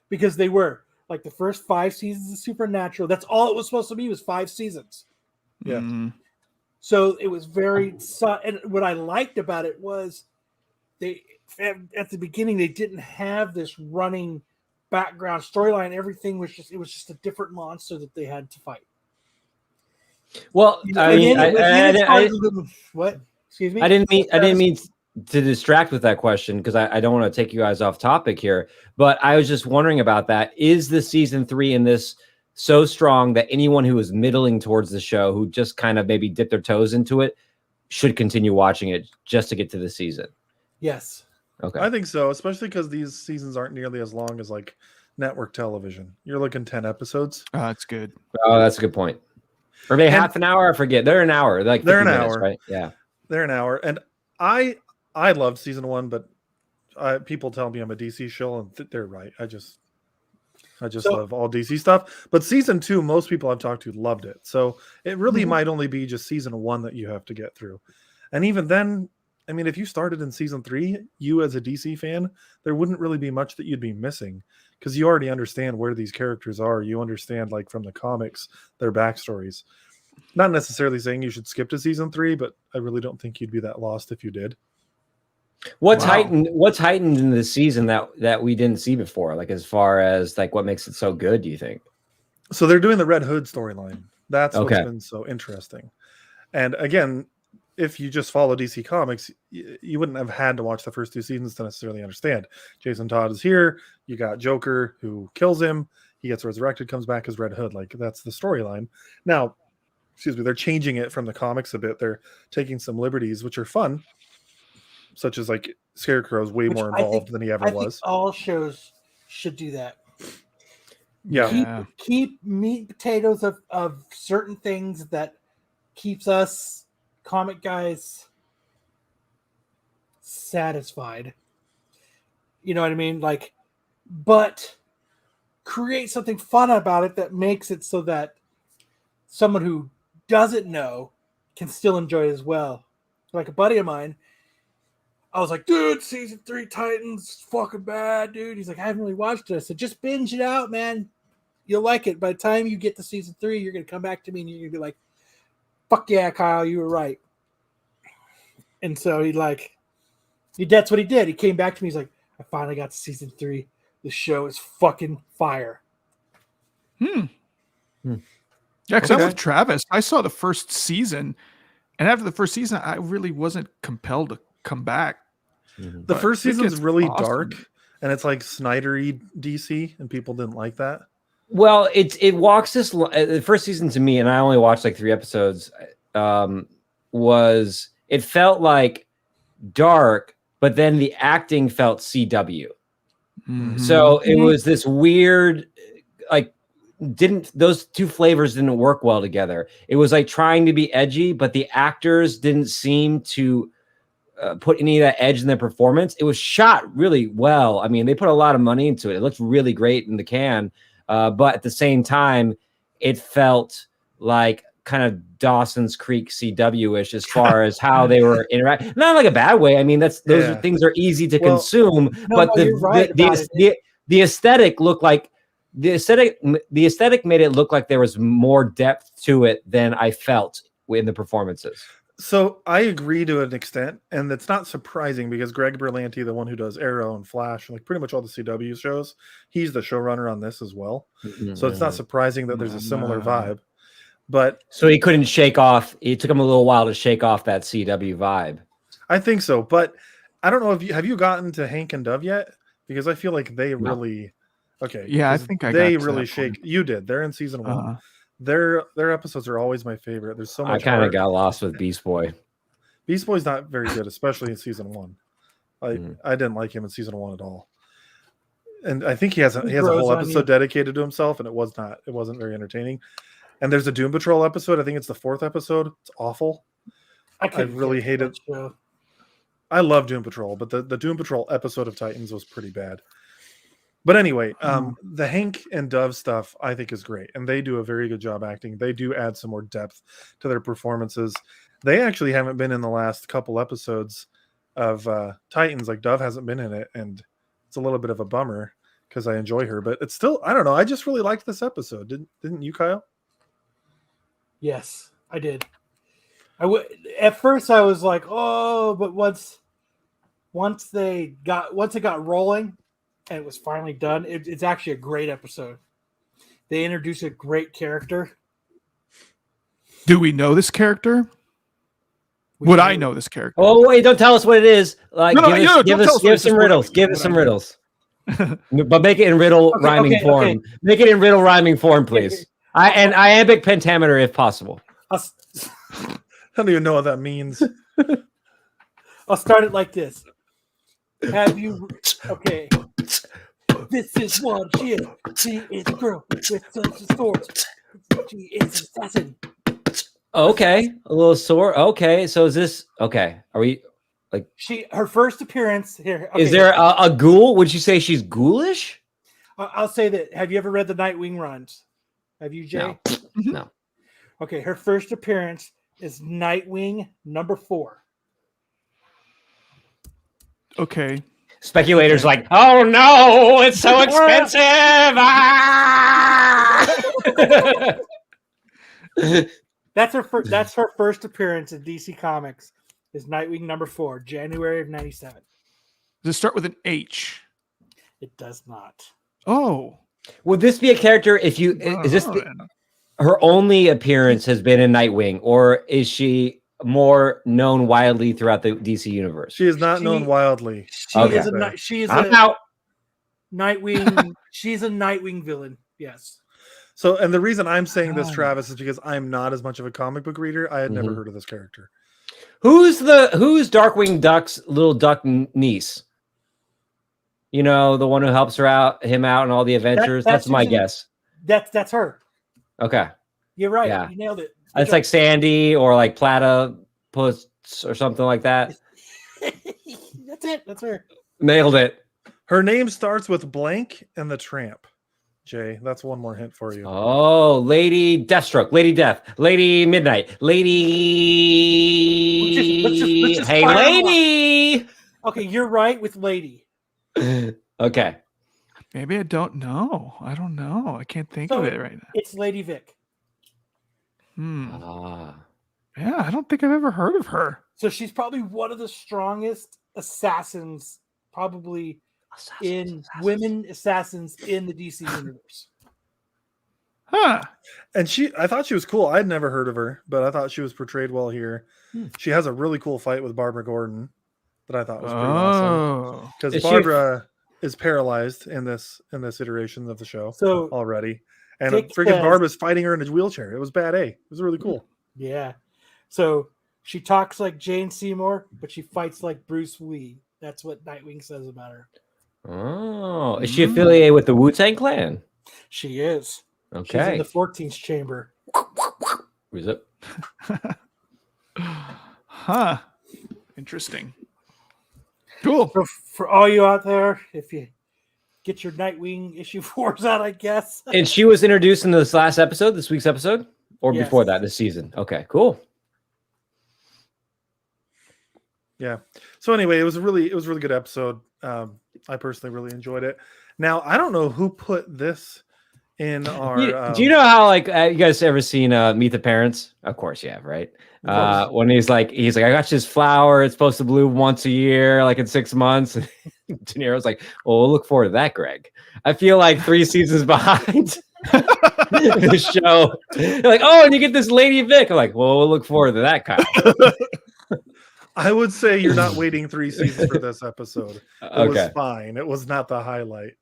because they were like the first 5 seasons of Supernatural. That's all it was supposed to be, was 5 seasons. Yeah. Mm. So it was very, and what I liked about it was they, at the beginning, they didn't have this running background storyline. Everything was just a different monster that they had to fight. Well, what? Excuse me? I didn't mean to distract with that question, because I don't want to take you guys off topic here, but I was just wondering about that. Is the season 3 in this so strong that anyone who is middling towards the show, who just kind of maybe dip their toes into it, should continue watching it just to get to the season? Yes. Okay. I think so, especially because these seasons aren't nearly as long as like network television. You're looking 10 episodes. Oh, that's good. Oh, that's a good point. Are they half an hour? I forget. They're an hour. They're like they're an 50 minutes, hour, right? Yeah. They're an hour. And I loved season 1, but people tell me I'm a DC shill, and they're right. I just love all DC stuff. But season 2, most people I've talked to loved it. So it really might only be just season 1 that you have to get through. And even then, I mean, if you started in season 3, you as a DC fan, there wouldn't really be much that you'd be missing, because you already understand where these characters are. You understand, like, from the comics, their backstories. Not necessarily saying you should skip to season 3, but I really don't think you'd be that lost if you did. What's heightened in this season that we didn't see before? Like, as far as like what makes it so good, do you think? So they're doing the Red Hood storyline. That's what's been so interesting. And again, if you just follow DC Comics, you wouldn't have had to watch the first 2 seasons to necessarily understand. Jason Todd is here. You got Joker who kills him. He gets resurrected, comes back as Red Hood. Like, that's the storyline. Now, they're changing it from the comics a bit. They're taking some liberties, which are fun, such as like Scarecrow's way more involved than he ever was. Think all shows should do that. Yeah. Keep meat and potatoes of certain things that keeps us comic guys satisfied. You know what I mean? Like, but create something fun about it that makes it so that someone who doesn't know can still enjoy it as well. Like a buddy of mine, I was like, dude, season 3 Titans fucking bad, dude. He's like, I haven't really watched it. I said, just binge it out, man. You'll like it. By the time you get to season 3, you're going to come back to me and you're going to be like, fuck yeah, Kyle, you were right. And so that's what he did. He came back to me. He's like, I finally got to season 3. The show is fucking fire. Yeah, because I'm with Travis. I saw the first season, and after the first season, I really wasn't compelled to come back. The first season's really dark, and it's like Snyder-y DC, and people didn't like that. Well, it walks this. The first season to me, and I only watched like 3 episodes. It felt like dark, but then the acting felt CW. Mhm. So it was this weird, like, those two flavors didn't work well together. It was like trying to be edgy, but the actors didn't seem to put any of that edge in their performance. It was shot really well. I mean, they put a lot of money into it. It looked really great in the can, but at the same time, it felt like kind of Dawson's Creek CW-ish as far as how they were interacting. Not like a bad way. I mean, those are things are easy to consume, but the aesthetic looked like the aesthetic made it look like there was more depth to it than I felt in the performances. So I agree to an extent, and it's not surprising because Greg Berlanti, the one who does Arrow and Flash, and like pretty much all the CW shows, he's the showrunner on this as well. So it's not surprising that there's a similar vibe. But so he couldn't shake off. It took him a little while to shake off that CW vibe. I think so, but I don't know if have you gotten to Hank and Dove yet? Because I feel like they really okay. Yeah, I think they really shake. Point. You did. They're in season 1. Their episodes are always my favorite. There's so much. I kind of got lost with Beast Boy. Beast Boy's not very good, especially in season 1. I didn't like him in season 1 at all. And I think he has a whole episode dedicated to himself, and it wasn't very entertaining. And there's a Doom Patrol episode. I think it's the 4th episode. It's awful. I really hate it. I love Doom Patrol, but the Doom Patrol episode of Titans was pretty bad. But anyway, the Hank and Dove stuff I think is great, and they do a very good job acting. They do add some more depth to their performances. They actually haven't been in the last couple episodes of Titans. Like Dove hasn't been in it, and it's a little bit of a bummer because I enjoy her. But it's still, I don't know. I just really liked this episode. Didn't you, Kyle? Yes, I did. At first I was like, oh, but once it got rolling and it was finally done, it's actually a great episode. They introduced a great character. Do we know this character? Would I know this character? Oh wait, don't tell us what it is. Like, give us some riddles. Give us some riddles. But make it in riddle rhyming form. Okay. Make it in riddle rhyming form, please. And iambic pentameter if possible. I don't even know what that means. I'll start it like this. Have you... Okay. This is one chick. She is a girl with such a sword. She is an assassin. Okay. A little sore. Okay. So is this... Okay. Are we... like her first appearance here. Okay. Is there a ghoul? Would you say she's ghoulish? I'll say that. Have you ever read the Nightwing runs? Have you, Jay? No. Okay, her first appearance is Nightwing number 4. Okay. Speculators like, oh no, it's so expensive. That's her first appearance in DC Comics. Is Nightwing number 4, January of 97. Does it start with an H? It does not. Oh. Would this be a character is this her only appearance has been in Nightwing, or is she more known widely throughout the DC universe? She is not known wildly. She is a Nightwing. She's a Nightwing villain. Yes. So, and the reason I'm saying this, Travis, is because I'm not as much of a comic book reader. I had never heard of this character. Who's Darkwing Duck's little duck niece? You know, the one who helps him out in all the adventures. That's my guess. That's her. Okay. You're right. Yeah. You nailed it. It's like Sandy or like Platypus or something like that. That's it. That's her. Nailed it. Her name starts with blank and the Tramp. Jay, that's one more hint for you. Oh, Lady Deathstroke, Lady Death, Lady Midnight, Lady. Let's just hey, Lady. Okay, you're right with Lady. Okay. Maybe I don't know. I don't know. I can't think of it right now. It's Lady Vic. Yeah, I don't think I've ever heard of her. So she's probably one of the strongest assassins, women assassins in the DC universe. Huh. And I thought she was cool. I'd never heard of her, but I thought she was portrayed well here. She has a really cool fight with Barbara Gordon that I thought was pretty awesome. Because Barbara is paralyzed in this iteration of the show already. And freaking Barbara's fighting her in a wheelchair. It was bad A. It was really cool. Yeah. So she talks like Jane Seymour, but she fights like Bruce Lee. That's what Nightwing says about her. Oh, is she affiliated with the Wu-Tang Clan? She is. Okay. She's in the 14th chamber. Who's it? Huh. Interesting. Cool. For all you out there, if you get your Nightwing issue 4s out, I guess. And she was introduced in this week's episode, or Yes. before that, this season. Okay, cool. Yeah. So anyway, it was a really good episode. I personally really enjoyed it. Now I don't know who put this in our. Do you know how you guys ever seen Meet the Parents? Of course you have, right? When he's like, I got you this flower. It's supposed to bloom once a year, like in 6 months. De Niro's like, well, we'll look forward to that, Greg. I feel like 3 seasons behind the show. They're like, oh, and you get this Lady Vic. I'm like, well, we'll look forward to that, Kyle. I would say you're not waiting 3 seasons for this episode. It was fine. It was not the highlight,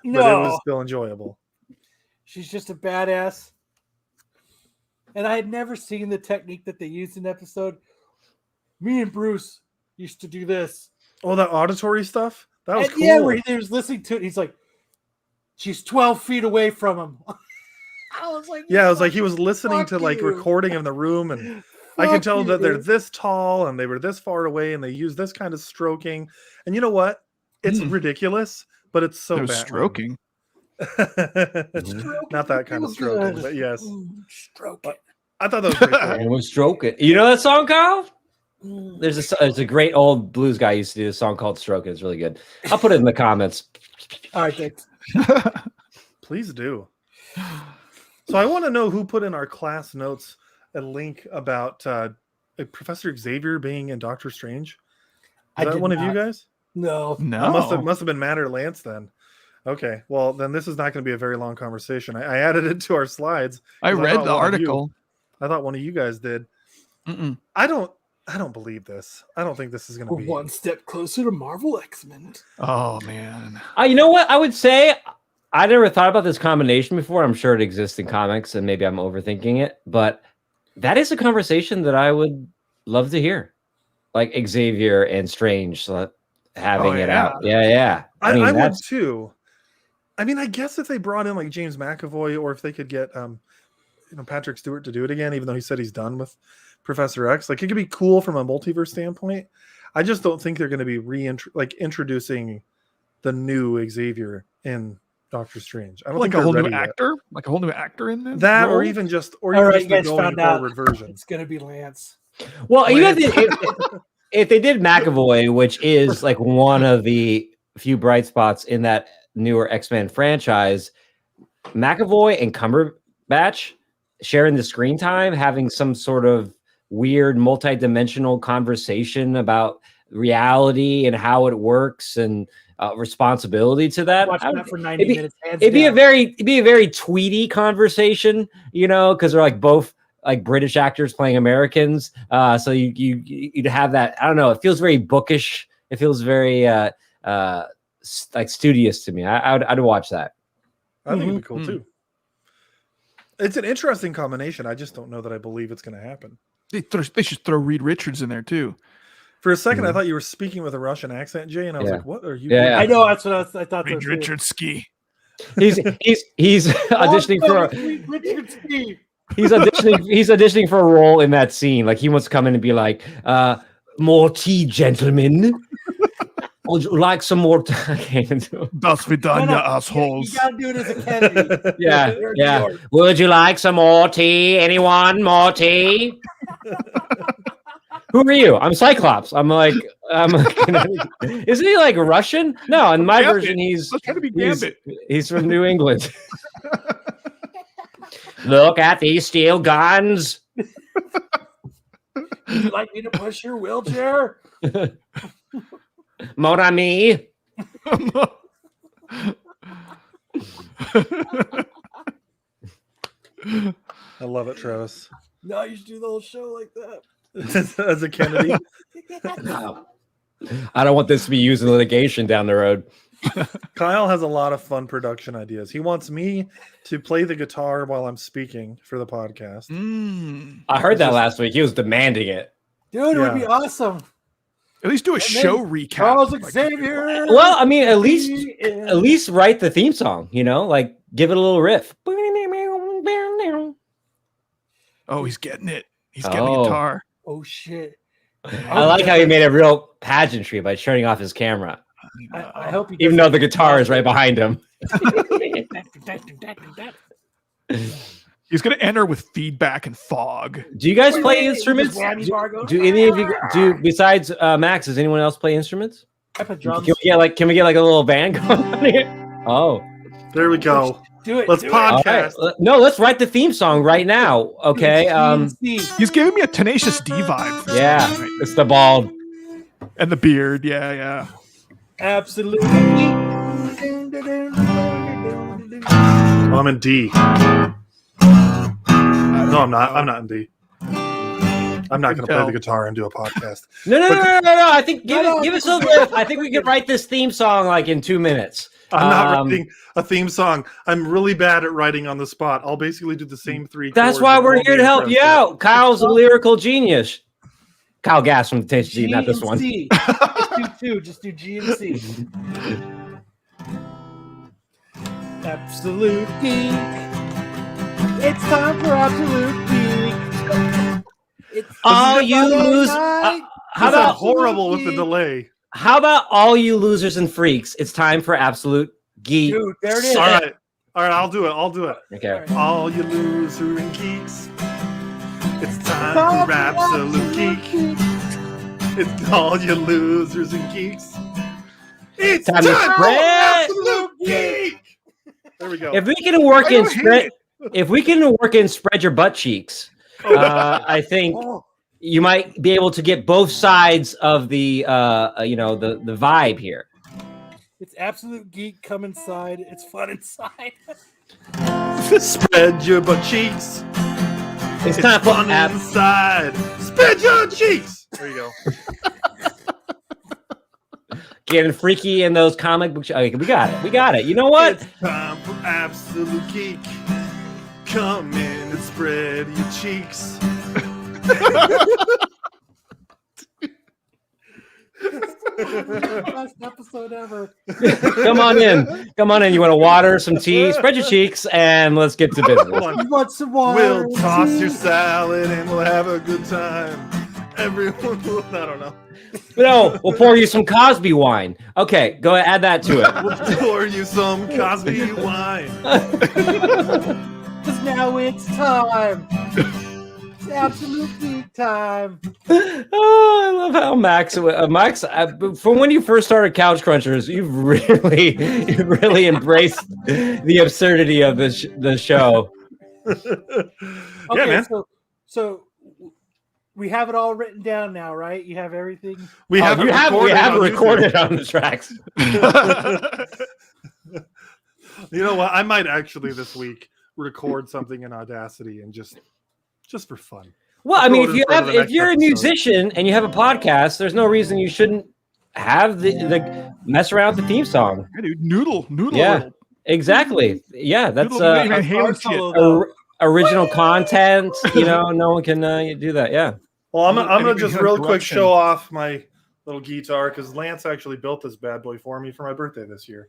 but it was still enjoyable. She's just a badass. And I had never seen the technique that they used in the episode. Me and Bruce used to do this. Oh, that auditory stuff? That was cool. Yeah, where he was listening to it. He's like, she's 12 feet away from him. I was like, yeah, it was like he was listening to like recording in the room, and I could tell that they're this tall and they were this far away and they use this kind of stroking. And you know what? It's ridiculous, but it's so bad. Stroking. Not that kind of stroking, but yes. Stroking. I thought that was pretty cool. It was stroking. You know that song, Kyle? There's a great old blues guy used to do a song called Stroke. It's really good. I'll put it in the comments. All right, thanks. Please do. So I want to know who put in our class notes a link about Professor Xavier being in Doctor Strange. Is that one of you guys? No. Must have been Matt or Lance then. Okay, well then this is not going to be a very long conversation. I added it to our slides. I read the article. I thought one of you guys did. Mm-mm. I don't believe this. I don't think this is going to be one step closer to Marvel X-Men. Oh man. You know what? I would say I never thought about this combination before. I'm sure it exists in comics, and maybe I'm overthinking it, but that is a conversation that I would love to hear, like Xavier and Strange having it out. Yeah. I would too. I mean, I guess if they brought in like James McAvoy, or if they could get Patrick Stewart to do it again, even though he said he's done with Professor X, like it could be cool from a multiverse standpoint. I just don't think they're going to be introducing the new Xavier in Doctor Strange. I don't think a whole new yet. actor, like a whole new actor in this. That, or even just all right, just you guys going found out forward version. it's going to be Lance. Well, if they did McAvoy, which is like one of the few bright spots in that newer X-Men franchise, McAvoy and Cumberbatch sharing the screen time, having some sort of weird multi-dimensional conversation about reality and how it works and responsibility to that. Watch that for 90 minutes. It'd be a very Tweety conversation, because they're like both like British actors playing Americans. So you'd have that. I don't know. It feels very bookish. It feels very like studious to me. I'd watch that. I think it'd be cool too. It's an interesting combination. I just don't know that I believe it's going to happen. They should throw Reed Richards in there too. For a second, I thought you were speaking with a Russian accent, Jay, and I was like, "What are you?" Yeah. I know that's what I thought. Reed Richards ski. He's auditioning for. He's auditioning for a role in that scene. Like he wants to come in and be like, "More tea, gentlemen. Would you like some more tea?" Das vidanya, assholes. You gotta do it as a Kennedy. Yeah. Would you like some more tea? Anyone? More tea? Who are you? I'm Cyclops. Isn't he like Russian? No, in my version, he's from New England. Look at these steel guns. Would you like me to push your wheelchair? Mon ami. I love it, Travis. No, you should do the whole show like that. As a Kennedy. No. I don't want this to be used in litigation down the road. Kyle has a lot of fun production ideas. He wants me to play the guitar while I'm speaking for the podcast. I heard that last week. He was demanding it. Dude, it would be awesome. At least do a show recap. Charles Like, Xavier. Well, I mean, at least write the theme song. You know, like give it a little riff. Oh, he's getting it. He's getting the Oh. guitar. Oh shit! I like how he made a real pageantry by turning off his camera, I hope he even does though the guitar is right behind him. He's going to enter with feedback and fog. Do you guys play Wait, instruments? whammy bar goes, Do any of you do besides Max? Does anyone else play instruments? I put Can drums. we get like a little band going on here? Oh, There we go. Do it. Let's do all podcast. right. No, let's write the theme song right now. Okay. He's giving me a Tenacious D vibe. For Yeah, some reason. it's the bald. And the beard. Yeah. Absolutely. Oh, I'm in D. No, I'm not. I'm not in D. I'm not going to play the guitar and do a podcast. No. I think give us a riff. I think we could write this theme song like in 2 minutes. I'm not writing a theme song. I'm really bad at writing on the spot. I'll basically do the same three. That's chords why and we're all here the to help you intros. out. Kyle's a lyrical genius. Kyle Gass from the Taste G G, not this and one. C. Just do two. Just do G and C. Absolute Geek. It's time for Absolute Geek. All you lose. Night. How This is about horrible with the delay? all you losers and freaks? It's time for Absolute Geek. Dude, there it is. All right. I'll do it. Okay. All you loser and geeks. It's time for Absolute Geek. It's all you losers and geeks. It's Time time, to for spread. Absolute Geek. There we go. If we can work in spread your butt cheeks, I think Oh, you might be able to get both sides of the the vibe here. it's Absolute Geek. Come inside. It's fun inside. Spread your butt cheeks. It's time for fun inside. Spread your cheeks. There you go. getting freaky in those comic books. Okay, we got it. You know what? It's time for Absolute Geek. Come in and spread your cheeks. Best episode ever. Come on in. You want to water, some tea, spread your cheeks, and let's get to business. You want some water? We'll toss your salad and we'll have a good time. Everyone will, I don't know. No, we'll pour you some Cosby wine. Okay, go ahead, add that to it. We'll pour you some Cosby wine. Because now it's time. It's Absolute Geek time. Oh, I love how Max, from when you first started Couch Crunchers, you've really embraced the absurdity of the show. Okay, Yeah, man. So we have it all written down now, right? You have everything. We have we have it recorded on the tracks. You know what? I might actually this week record something in Audacity and just for fun. Well, I mean, Throw it in front of the if next you're a episode. musician and you have a podcast, there's no reason you shouldn't have the mess around with the theme song. Yeah, dude, noodle. Yeah. Exactly. Yeah, that's Noodle Van Halen shit. original content. No one can do that. Yeah. Well, I'm gonna Anything just on real quick direction. show off my little guitar because Lance actually built this bad boy for me for my birthday this year.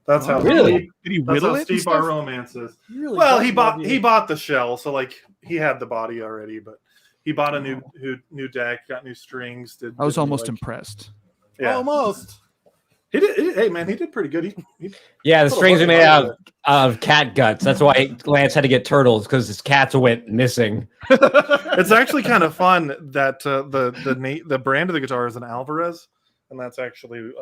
That's how Really? Did he That's whittle how it? and Steve stuff? Our Romance is. You really Well, don't he bought the shell, so like he had the body already, but he bought a new deck, got new strings. I was almost like, impressed. yeah. Almost. He did. Hey man, he did pretty good. He Yeah, the put a strings are bunch made of out money of cat guts. That's why Lance had to get turtles because his cats went missing. It's actually kind of fun that the brand of the guitar is an Alvarez, and that's actually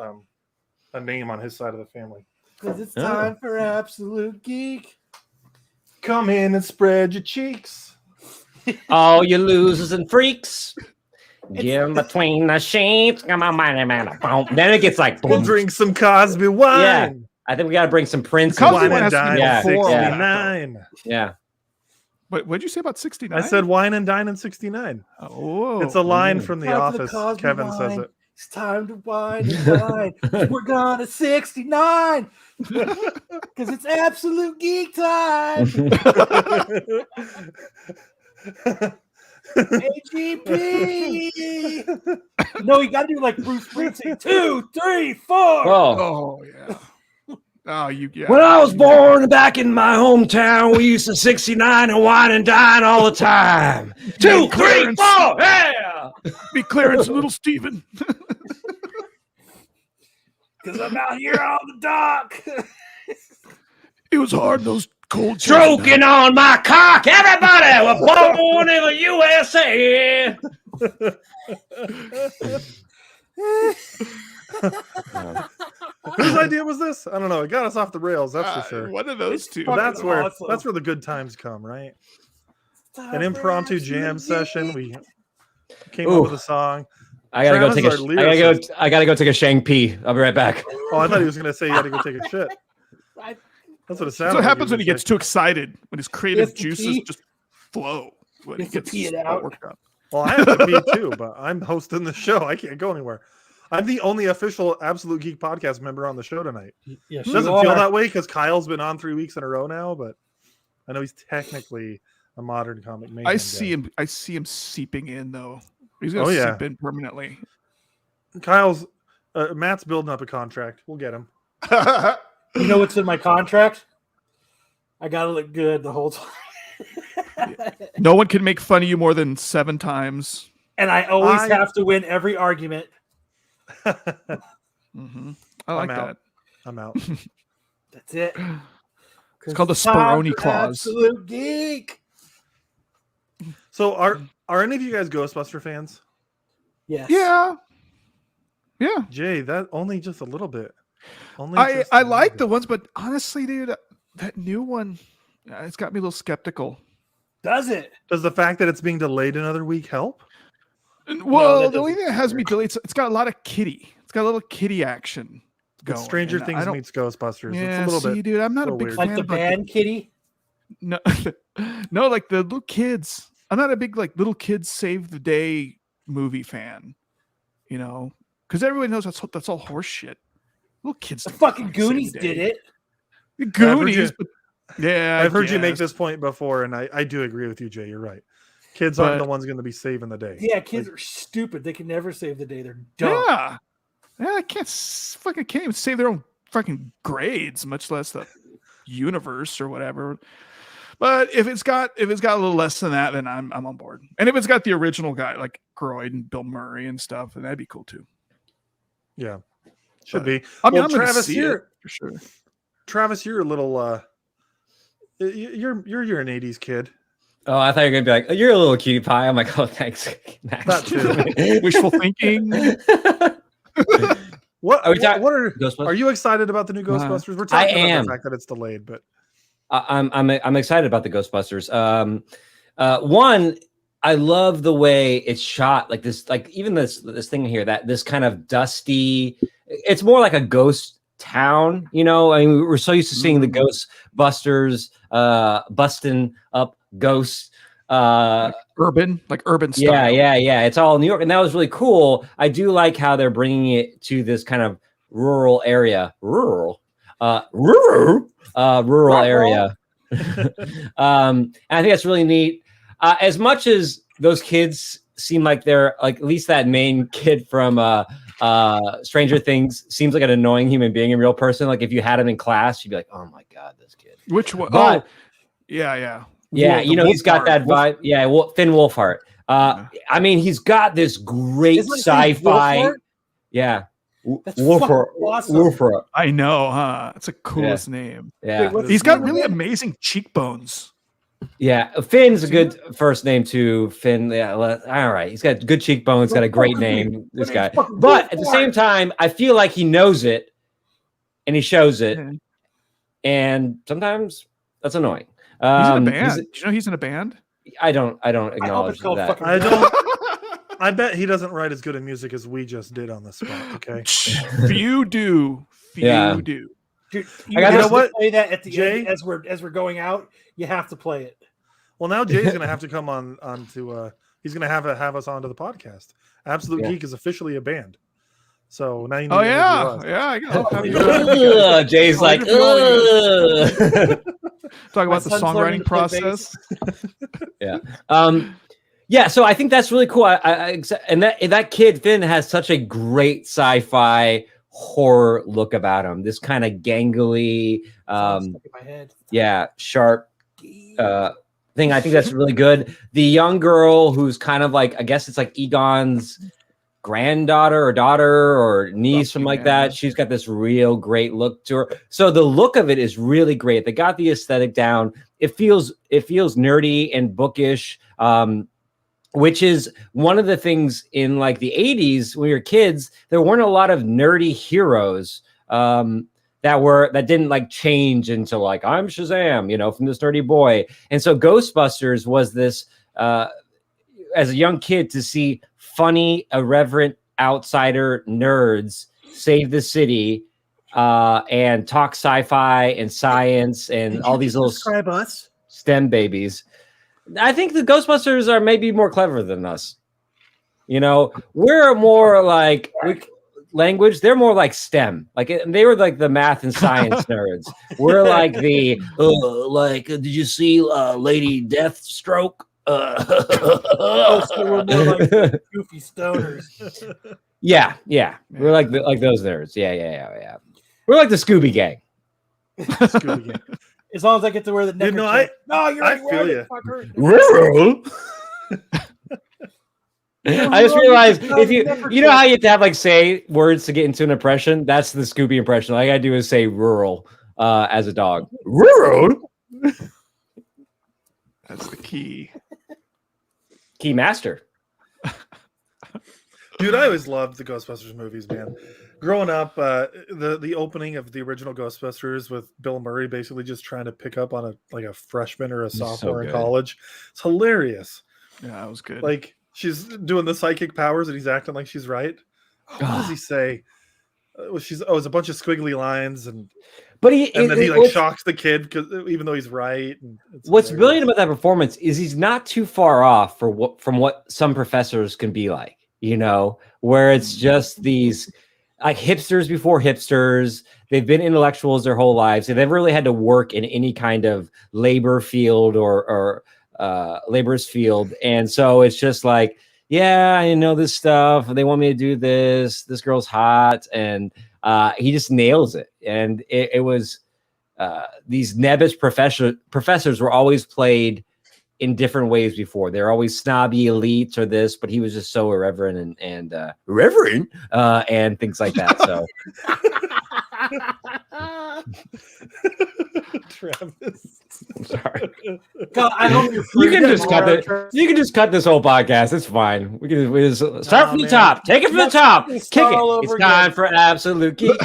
a name on his side of the family. Because it's Oh. time for Absolute Geek. Come in and spread your cheeks. All you losers and freaks. Get 'em between the sheets. Come on, man. Then it gets like We'll boom. drink some Cosby wine. Yeah. I think we got to bring some Prince. Cosby Wine one and has to be dine Yeah, in before all that, 69. Yeah. What did you say about 69? I said wine and dine in 69. Oh, It's a line from The Time for the Office. Cosby Kevin says wine. it. It's time to wine and dine. We're gone to 69. Because it's Absolute Geek time. AGP. No, you got to do like Bruce Springsteen. 2, 3, 4. Oh. Oh yeah. Oh, yeah. When I was born back in my hometown, we used to 69 and wine and dine all the time. 2, 3, 4. Yeah. Be Clarence, little Steven. Because I'm out here on the dock. It was hard those cold. Stroking on my cock. Everybody was born in the USA. Whose idea was this? I don't know. It got us off the rails, that's for sure. One of those two. But that's where awesome. the good times come, right? An impromptu jam session. We came up with a song. I gotta go Travis, take a. I gotta go take a Shang Chi. I'll be right back. Oh, I thought he was gonna say you had to go take a shit. That's what it sounded. That's what happens when he gets too excited. When his creative He has to juices pee. just flow. When He he has to gets pee it all out. worked up. Well, I have to pee too, but I'm hosting the show. I can't go anywhere. I'm the only official Absolute Geek Podcast member on the show tonight. Yes, It doesn't feel that way because Kyle's been on 3 weeks in a row now, but I know he's technically a modern comic mayhem I guy. see him seeping in though. He's gonna Oh, yeah. seep in permanently. Kyle's Matt's building up a contract. We'll get him. You know what's in my contract? I gotta look good the whole time. No one can make fun of you more than 7 times. And I always have to win every argument. Mm-hmm. I like I'm out. that. I'm out. That's it. It's called the Time Speroni for clause. Absolute Geek. So are any of you guys Ghostbuster fans? Yes. Yeah. Jay, that only just a little bit. I like the ones, but honestly, dude, that new one, it's got me a little skeptical. Does it? Does the fact that it's being delayed another week help? Well, that the only doesn't thing that has me delayed, it's got a lot of kitty. It's got a little kitty action going. It's Stranger and Things I don't- meets Ghostbusters. Yeah, it's a little see, bit. dude, I'm not a little big weird. fan Like the of, like, band kitty? No, no, like the little kids. I'm not a big like little kids save the day movie fan, you know, because everybody knows that's all horse shit. Little kids. The don't fucking save Goonies the day. did it. The Goonies. you- but, yeah, I've heard you make guess. this point before, and I do agree with you, Jay. You're right. Kids aren't But- the ones going to be saving the day. Yeah, kids Like, are stupid. They can never save the day. They're dumb. Yeah, I can't even save their own fucking grades, much less the universe or whatever. But if it's got a little less than that, then I'm on board. And if it's got the original guy like Croyd and Bill Murray and stuff, then that'd be cool too. Yeah, should But- be. I mean, Well, I'm gonna Travis, see you're it for sure. Travis, you're a little. You're an '80s kid. Oh, I thought you were gonna be like, oh, you're a little cutie pie. I'm like, oh, thanks. Max. That too. Wishful thinking. What Are we talking- what are Ghostbusters? are you excited about the new Ghostbusters? We're talking about am. the fact that it's delayed, but I'm excited about the Ghostbusters. One, I love the way it's shot. Like this, like even this thing here, that this kind of dusty. It's more like a ghost town, you know. I mean, we're so used to seeing the Ghostbusters busting up ghosts. Urban style. Yeah. It's all New York, and that was really cool. I do like how they're bringing it to this kind of rural area. Rural area. And I think that's really neat. As much as those kids seem like they're like, at least that main kid from Stranger Things seems like an annoying human being in real person. Like if you had him in class, you'd be like, oh my god, this kid. Which one? But- Yeah. Yeah, you know, he's got that vibe. Yeah, Finn Wolfhard. I mean, he's got this great Isn't it sci-fi. Wolfhard? Yeah. That's Wolfhard. fucking awesome. Wolfhard. I know, huh? That's the coolest name. Yeah. Wait, He's got really amazing cheekbones. Yeah. Finn's a good first name too. Finn. Yeah. All right. He's got good cheekbones, got a great name, this guy. But at the same time, I feel like he knows it and he shows it. Yeah. And sometimes that's annoying. He's in a band. Did you know he's in a band? I don't I hope acknowledge it's called that. fucking. I don't. I bet he doesn't write as good in music as we just did on the spot. Okay. Few do. Yeah. Do. Dude, I got you this- know what? Play that at the Jay? end as we're going out. You have to play it. Well, now Jay's going to have to come on to. He's going to have us onto the podcast. Absolute Yeah. Geek is officially a band. So now you need Oh to yeah, interview us. yeah. I got Ugh, Jay's like, ugh. talk My about the son's learning songwriting to play process. Yeah. Yeah, so I think that's really cool. And that kid Finn has such a great sci-fi horror look about him. This kind of gangly, Stuck in my head. sharp thing. I think that's really good. The young girl who's kind of like, I guess it's like Egon's granddaughter or daughter or niece, something like that. She's got this real great look to her. So the look of it is really great. They got the aesthetic down. It feels nerdy and bookish. Which is one of the things in like the 80s when we were kids, there weren't a lot of nerdy heroes that didn't like change into like, I'm Shazam, from this nerdy boy. And so Ghostbusters was this, as a young kid, to see funny, irreverent outsider nerds save the city and talk sci-fi and science and all these little describe us STEM babies. I think the Ghostbusters are maybe more clever than us. We're more like language. They're more like STEM. Like they were like the math and science nerds. We're like did you see Lady Deathstroke? So we're more like goofy stoners. Yeah. We're like those nerds. Yeah. We're like the Scooby Gang. Scooby Gang. As long as I get to wear the neck. I feel you. I just realized if you know how you have to have like say words to get into an impression. That's the Scooby impression. All I gotta do is say rural as a dog. Rural. That's the key. Key master. Dude, I always loved the Ghostbusters movies, man. Growing up, the opening of the original Ghostbusters with Bill Murray basically just trying to pick up on a freshman or a sophomore in college. It's hilarious. Yeah, that was good. Like she's doing the psychic powers and he's acting like she's right. What does he say? It's a bunch of squiggly lines and then he shocks the kid because even though he's right. What's brilliant about that performance is he's not too far off from what some professors can be like. Where it's just these like hipsters before hipsters. They've been intellectuals their whole lives. They never really had to work in any kind of labor field or labor's field. And so it's just like, yeah, I know this stuff. They want me to do this. This girl's hot. And he just nails it. And it was these nebbish professors were always played in different ways before. They're always snobby elites or this, but he was just so irreverent and reverent and things like that. So Travis, I'm sorry. God, I hope You can just cut it. You can just cut this whole podcast. It's fine. We just start from the top. Take it from the top. Kick it. It's time for Absolute Geek.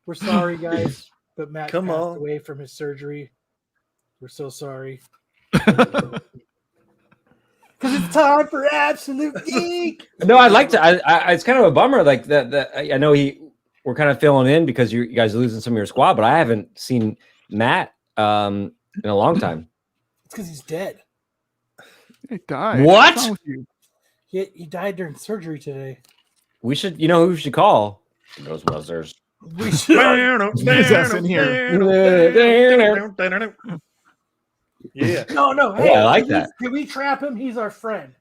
We're sorry, guys, but Matt Come passed on. away from his surgery. We're so sorry. Because it's time for Absolute Geek. No, I'd like to. I it's kind of a bummer. Like that. I know we're kind of filling in because you guys are losing some of your squad, but I haven't seen Matt in a long time. It's because he's dead. He died. What? What's wrong with you? He died during surgery today. We should. Who we should call? Ghostbusters. We should. Use us in here. Yeah. No. Hey, I like that. Can we trap him? He's our friend.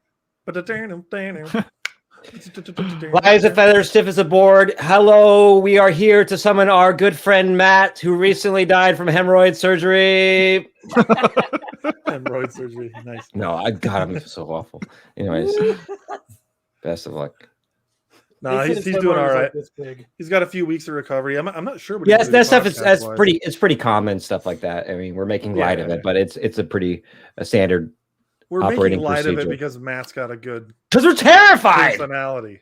Light as a feather, stiff as a board. Hello, we are here to summon our good friend Matt, who recently died from hemorrhoid surgery. Hemorrhoid surgery. Nice. No, I got him so awful. Anyways, best of luck. No, he's doing all right. He's got a few weeks of recovery. I'm not sure. What Yes, that stuff is pretty common stuff like that. I mean, we're making light of it, but it's a standard. We're operating making light procedure. of it because Matt's got a good Because we're terrified. personality.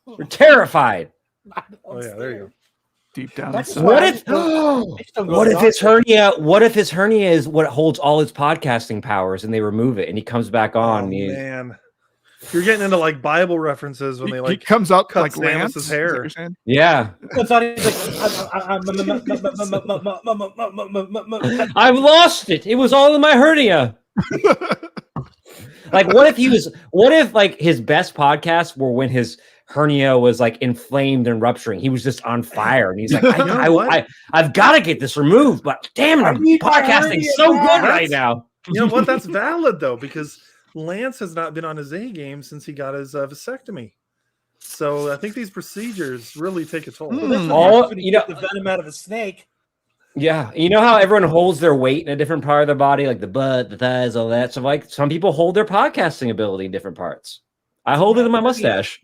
We're terrified. Oh yeah, there you go. Deep down That's inside. What if his hernia? What if his hernia is what holds all his podcasting powers, and they remove it, and he comes back on? Oh, man, you're getting into like Bible references when they He like comes up cut like Samus's Lance. Is that hair. what you're saying? Yeah, like, I've lost it. It was all in my hernia. Like, what if like his best podcasts were when his hernia was like inflamed and rupturing? He was just on fire, and he's like, I've got to get this removed, but damn it, I'm podcasting so good right now. You know what? That's valid though, because Lance has not been on his A game since he got his vasectomy. So I think these procedures really take a toll. Well, that's what All- happens when you get know- the venom out of a snake. Yeah, you know how everyone holds their weight in a different part of their body, like the butt, the thighs, all that. So, like, some people hold their podcasting ability in different parts. I hold it in my mustache.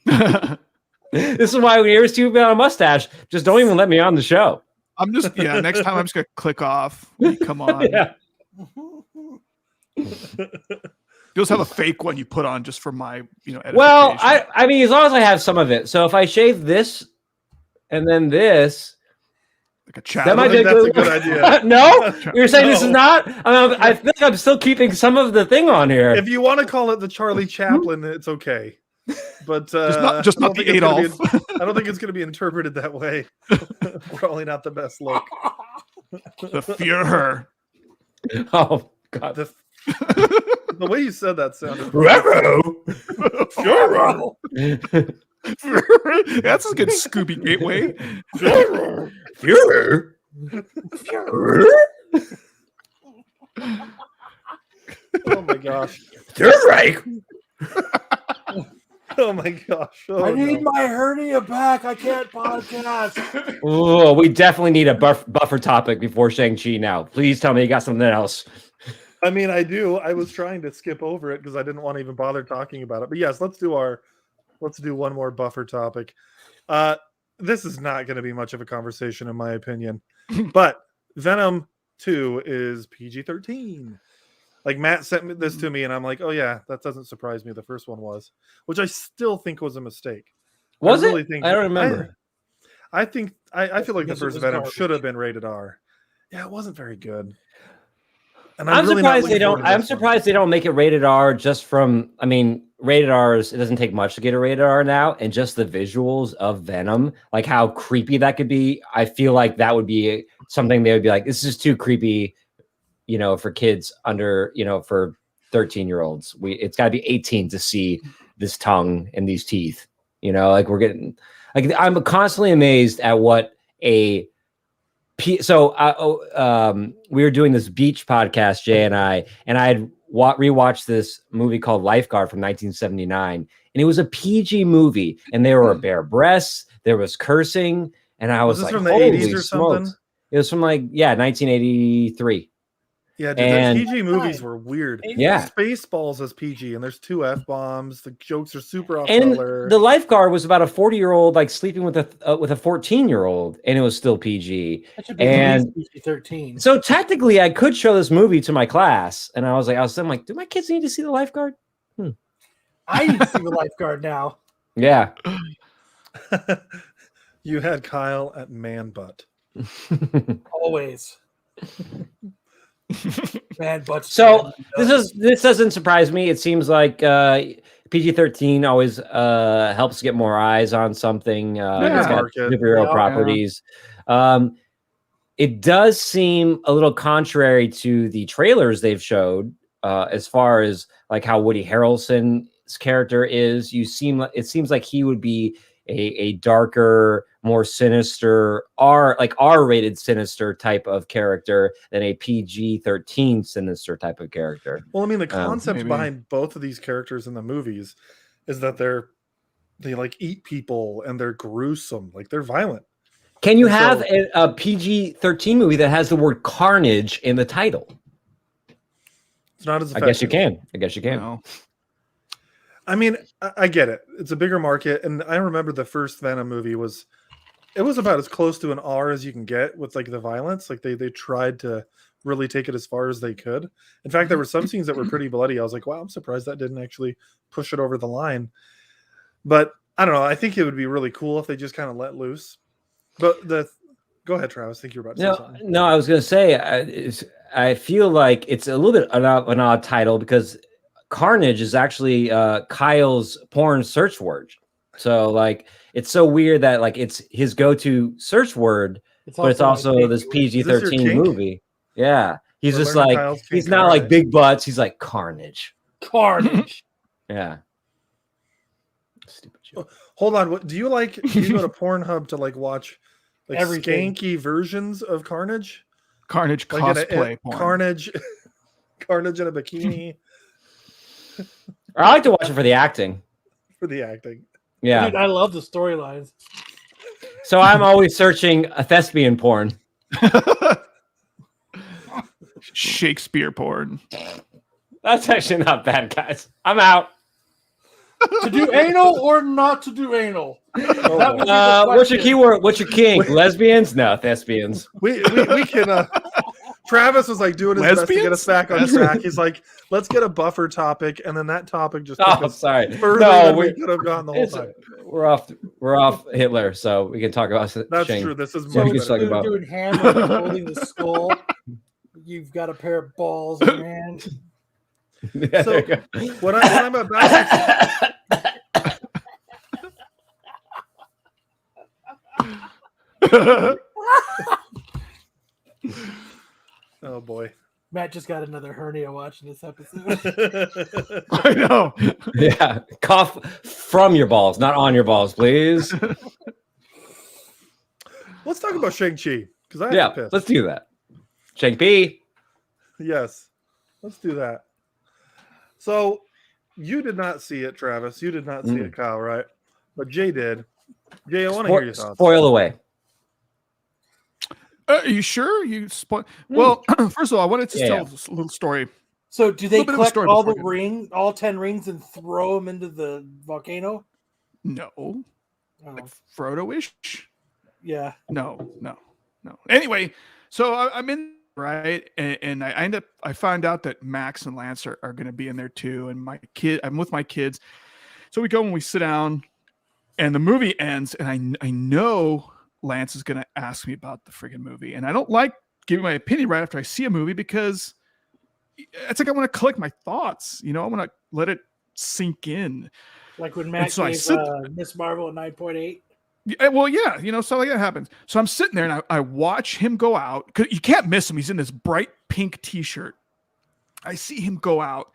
This is why when you ever see me on a mustache, just don't even let me on the show. I'm just next time I'm just gonna click off. You come on. Yeah. You just have a fake one you put on just for my edification. Well, I mean, as long as I have some of it. So if I shave this and then this, like a chat. that might be think that's a good idea. No, you're saying this is No. not. I think I'm still keeping some of the thing on here. If you want to call it the Charlie Chaplin, it's okay. But just I not don't the think it's gonna Adolf. I don't think it's going to be interpreted that way. Probably not the best look. The Führer. Oh God. The way you said that sounded. That's a good Scooby Gateway. Führer. Oh my gosh. You're right. Oh my gosh. Oh, I need no. my hernia back. I can't podcast. Oh, we definitely need a buffer topic before Shang-Chi now. Please tell me you got something else. I mean, I do. I was trying to skip over it because I didn't want to even bother talking about it. But yes, let's do one more buffer topic. This is not going to be much of a conversation, in my opinion. But Venom 2 is PG-13. Like, Matt sent this to me, and I'm like, oh yeah, that doesn't surprise me. The first one was, which I still think was a mistake. Was I really it? think- I don't remember. I think I feel like the Because it first was Venom garbage. should have been rated R. Yeah, it wasn't very good. And I'm really not surprised they looking don't. forward to I'm this one. surprised they don't make it rated R. Just from, I mean, rated R's. It doesn't take much to get a rated R now, and just the visuals of Venom, like how creepy that could be. I feel like that would be something they would be like, this is too creepy, for kids under, for 13-year-olds. It's got to be 18 to see this tongue and these teeth. Like we're getting. Like I'm constantly amazed at what a. We were doing this beach podcast, Jay and I had rewatched this movie called Lifeguard from 1979, and it was a PG movie, and there were bare breasts, there was cursing, and I was this like, from the holy 80s or something? smokes. It was from 1983. Yeah, dude, And- the PG movies were weird. Yeah. Spaceballs is PG, and there's 2 F-bombs. The jokes are super off And color. the Lifeguard was about a 40-year-old like sleeping with a 14-year-old, and it was still PG. That should be And- PG-13. So technically, I could show this movie to my class, and I was like, do my kids need to see the Lifeguard? I need to see the lifeguard now. Yeah. You had Kyle at man butt. Always. Man, but So this doesn't surprise me. It seems like PG-13 always helps get more eyes on something. It's got market. superhero Yeah. properties. It does seem a little contrary to the trailers they've showed, as far as like how Woody Harrelson's character is. It seems like he would be a darker, more sinister, R-rated sinister type of character than a PG-13 sinister type of character. Well, I mean, the concept maybe. behind both of these characters in the movies is that they like eat people and they're gruesome, like they're violent. Can you And have so- a PG-13 movie that has the word Carnage in the title? It's not as I effective. guess you can. No. I mean, I get it. It's a bigger market, and I remember the first Venom movie was about as close to an R as you can get with like the violence. Like they tried to really take it as far as they could. In fact, there were some scenes that were pretty bloody. I was like, wow, I'm surprised that didn't actually push it over the line. But I don't know. I think it would be really cool if they just kind of let loose. But go ahead, Travis. I think you're about to say something. No, I was going to say, I feel like it's a little bit an odd title because Carnage is actually Kyle's porn search word. So like, it's so weird that like it's his go-to search word, but it's also this PG-13 kink? movie. Yeah. He's We're just learning like, Kyle's kink he's not like already. big butts. He's like Carnage. Carnage. Yeah. Stupid joke. Hold on. What do you like? Do you go to Pornhub to like watch like Everything. skanky versions of Carnage? Carnage Like cosplay porn. Carnage in a bikini. I like to watch it for the acting. For the acting. Yeah. Dude, I love the storylines. So I'm always searching a thespian porn. Shakespeare porn. That's actually not bad, guys. I'm out. To do anal or not to do anal? That would be the What's your question. keyword? What's your kink? Lesbians? No, thespians. We can. Travis was like doing his best to get us back on track. He's like, let's get a buffer topic, and then that topic just took us sorry. further No, than we could have gotten the whole time. We're off Hitler, so we can talk about That's Shang. true. This is Yeah, much we can better. talk You're about- doing hammer holding the skull. You've got a pair of balls in your hand. Yeah, So- there you go. When I'm about oh boy. Matt just got another hernia watching this episode. I know. Yeah, cough from your balls, not on your balls, please. Let's talk about Shang-Chi because I have Yeah, to piss. let's do that. Shang-Chi. Yes, let's do that. So you did not see it, Travis. You did not see it, Kyle, right? But Jay did. Jay, I want to hear your thoughts. Spoil away. Are you sure? You spoil? Well, first of all, I wanted to Yeah, tell yeah. this little story. So do they Little bit of a collect story all the before all 10 rings and throw them into the volcano? No, Oh, like Frodo-ish. yeah. No. Anyway, so I'm in right, and I find out that Max and Lance are going to be in there too, and I'm with my kids. So we go and we sit down, and the movie ends, and I know Lance is going to ask me about the friggin' movie, and I don't like giving my opinion right after I see a movie because it's like I want to collect my thoughts. I want to let it sink in. Like when Matt so I gave sit- Miss Marvel a 9.8. Yeah, well, yeah, so like that happens. So I'm sitting there and I watch him go out because you can't miss him. He's in this bright pink T-shirt. I see him go out,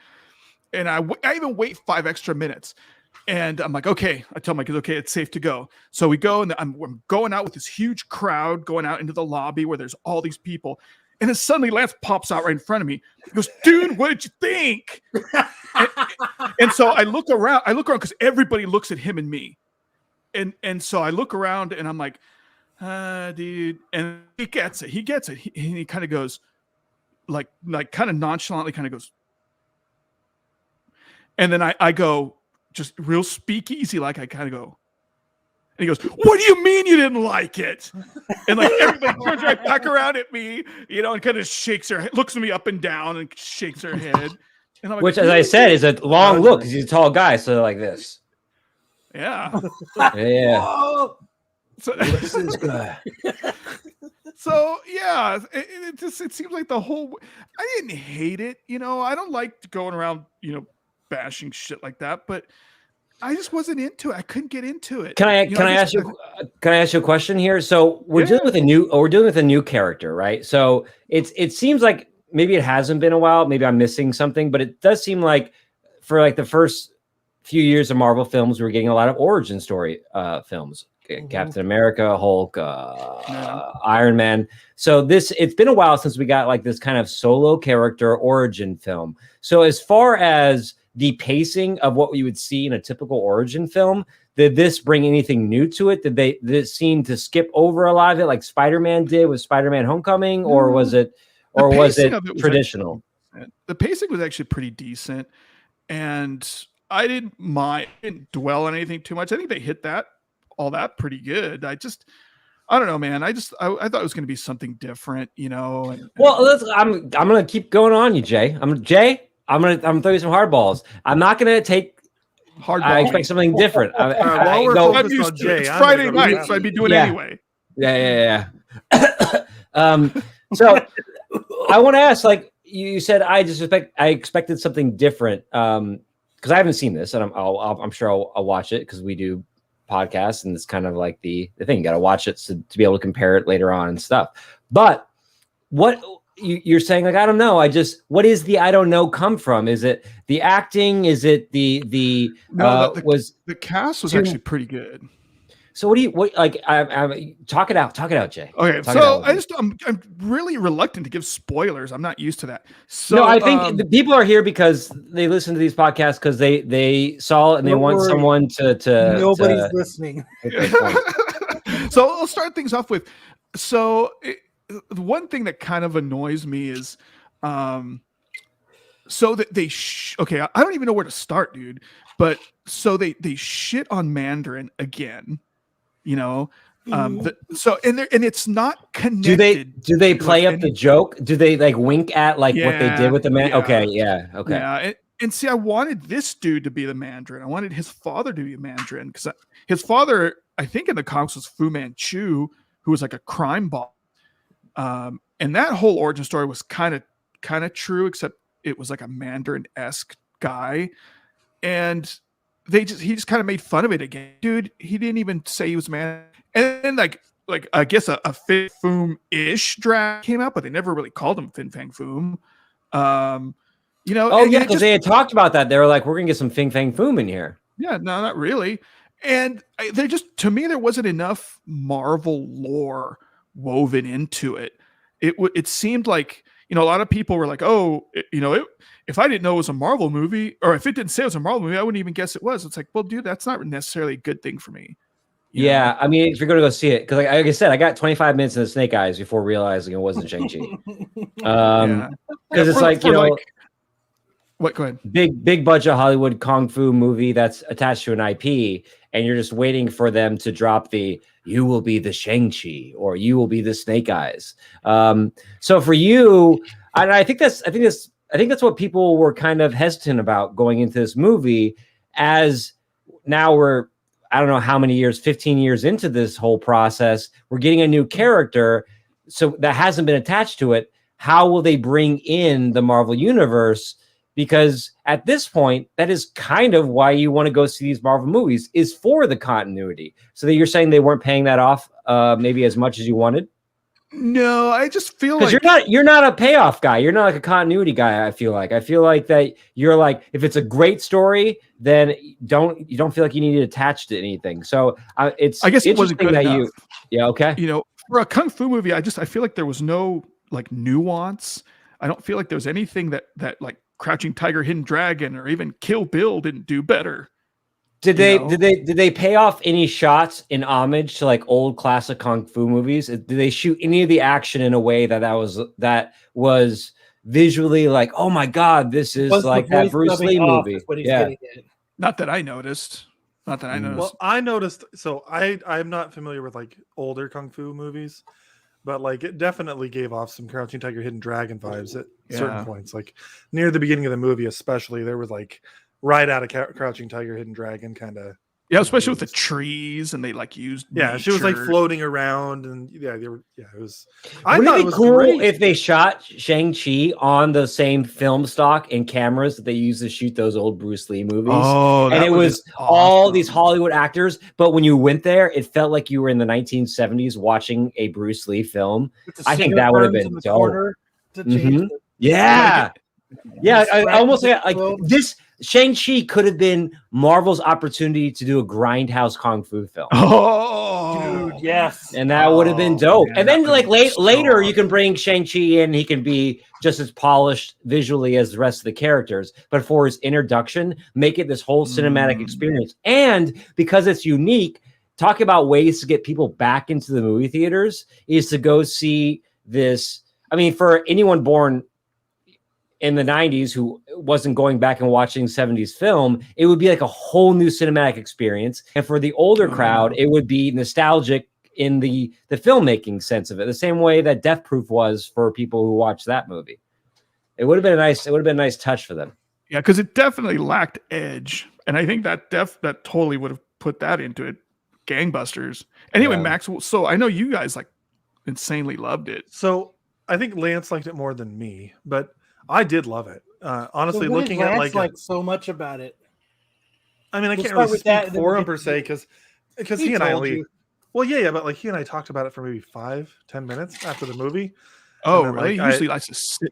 and I even wait 5 extra minutes. And I'm like, okay. I tell my kids, okay, it's safe to go. So we go, and I'm going out with this huge crowd, going out into the lobby where there's all these people. And then suddenly Lance pops out right in front of me. He goes, dude, what did you think? and so I look around because everybody looks at him and me. And so I look around and I'm like, dude. And he gets it. He kind of goes, like kind of nonchalantly kind of goes. And then I go just real speakeasy, like I kind of go. And he goes, what do you mean you didn't like it? And like everybody turns right back around at me, and kind of shakes her head, looks at me up and down and shakes her head. And I'm like, Which, as I said, is a long look because he's a tall guy. So like this. yeah. Yeah. Oh, So, This is good. so yeah, it seems like the whole. I didn't hate it, I don't like going around, bashing shit like that, but I just wasn't into it. I couldn't get into it. Can I ask you a question here? So we're dealing with a new character, right? So it seems like maybe it hasn't been a while. Maybe I'm missing something, but it does seem like for like the first few years of Marvel films, we were getting a lot of origin story films. Captain America, Hulk, Iron Man. So it's been a while since we got like this kind of solo character origin film. So as far as the pacing of what you would see in a typical origin film, did this bring anything new to it? Did this seem to skip over a lot of it like Spider-Man did with Spider-Man Homecoming, or was it traditional? The pacing was actually pretty decent, and I didn't dwell on anything too much. I think they hit all that pretty good. I don't know, man. I thought it was going to be something different, Well, I'm going to keep going on you, Jay. I'm going to throw you some hardballs. I'm not going to take hardball. I expect something different. While we're I'm focused used on to Jay, it. It's I'm Friday gonna night, go so I'd be doing it Yeah. anyway. Yeah. So I want to ask, like you said, I expected something different because I haven't seen this, and I'm sure I'll watch it because we do podcasts, and it's kind of like the thing. You got to watch it to be able to compare it later on and stuff. But what you're saying, like, I don't know. What is the I don't know come from? Is it the acting? Is it the the cast was actually pretty good. So what like I talk it out, Jay. Okay, Talk it so out I'm really reluctant to give spoilers. I'm not used to that. So no, I think the people are here because they listen to these podcasts because they saw it and they Don't want worry. someone to Nobody's listening. hit their point. So I'll start things off with. So the one thing that kind of annoys me is, so that they okay, I don't even know where to start, dude. But so they shit on Mandarin again, you know. And it's not connected. Do they play up the joke? Do they like wink at like what they did with the man? Yeah. Okay. Yeah, and see, I wanted this dude to be the Mandarin. I wanted his father to be a Mandarin because his father, I think, in the comics was Fu Manchu, who was like a crime boss. And that whole origin story was kind of true, except it was like a Mandarin-esque guy, and he just kind of made fun of it again, dude. He didn't even say he was man. And then like I guess a Fin Foom-ish drag came out, but they never really called him Fin Fang Foom. You know, oh yeah, because they had talked about that. They were like, we're gonna get some Fin Fang Foom in here. Yeah, no, not really. And they just, to me, there wasn't enough Marvel lore woven into it. It seemed like, you know, a lot of people were like, oh, if I didn't know it was a Marvel movie, or if it didn't say it was a Marvel movie, I wouldn't even guess it was. It's like, well, dude, that's not necessarily a good thing for me. Yeah, I mean, if you're gonna go see it, because like I said, I got 25 minutes in the Snake Eyes before realizing it wasn't Shang-Chi. Because it's like, you know, what? Go ahead. Big budget Hollywood kung fu movie that's attached to an IP, and you're just waiting for them to drop the "you will be the Shang-Chi" or "you will be the Snake Eyes." So for you, and I think that's what people were kind of hesitant about going into this movie, as now we're, I don't know how many years, 15 years into this whole process, we're getting a new character, so that hasn't been attached to it. How will they bring in the Marvel Universe? Because at this point, that is kind of why you want to go see these Marvel movies, is for the continuity. So that you're saying they weren't paying that off maybe as much as you wanted? No, I just feel like you're not a payoff guy. You're not like a continuity guy. I feel like that you're like, if it's a great story, then you don't feel like you need to attach to anything. So I guess it wasn't good enough. Okay. You know, for a kung fu movie, I feel like there was no like nuance. I don't feel like there was anything that like Crouching Tiger, Hidden Dragon, or even Kill Bill didn't do better. Did they pay off any shots in homage to like old classic kung fu movies? Did they shoot any of the action in a way that was visually like, oh my god, this is like that Bruce Lee movie? Yeah. Not that I noticed. Well, I noticed. So I'm not familiar with like older kung fu movies, but like it definitely gave off some Crouching Tiger, Hidden Dragon vibes at certain points. Like near the beginning of the movie, especially, there was like right out of Crouching Tiger, Hidden Dragon kind of. Yeah, especially with the trees, and they like used. Yeah, nature. she was like floating around, and it was. Wouldn't it be cool if they shot Shang-Chi on the same film stock and cameras that they used to shoot those old Bruce Lee movies? Oh, and it was all these Hollywood actors, but when you went there, it felt like you were in the 1970s watching a Bruce Lee film. I think that would have been dope. Yeah. Yeah, I almost like this. Shang-Chi could have been Marvel's opportunity to do a grindhouse kung fu film. Oh, dude, yes. And that would have been dope. Man, and then like later you can bring Shang-Chi in. He can be just as polished visually as the rest of the characters. But for his introduction, make it this whole cinematic experience. And because it's unique, talk about ways to get people back into the movie theaters is to go see this. I mean, for anyone born in the 90s who wasn't going back and watching 70s film, it would be like a whole new cinematic experience. And for the older crowd, it would be nostalgic in the filmmaking sense of it, the same way that Death Proof was for people who watched that movie. It would have been a nice touch for them. Yeah, because it definitely lacked edge. And I think that totally would have put that into it. Gangbusters. Anyway, Max, so I know you guys like insanely loved it. So I think Lance liked it more than me, but I did love it. Honestly, so looking at like so much about it. I mean, I can't really speak for him per se because he and I only. Well, yeah, but like he and I talked about it for maybe 5-10 minutes after the movie. Oh, really? Usually likes to sit.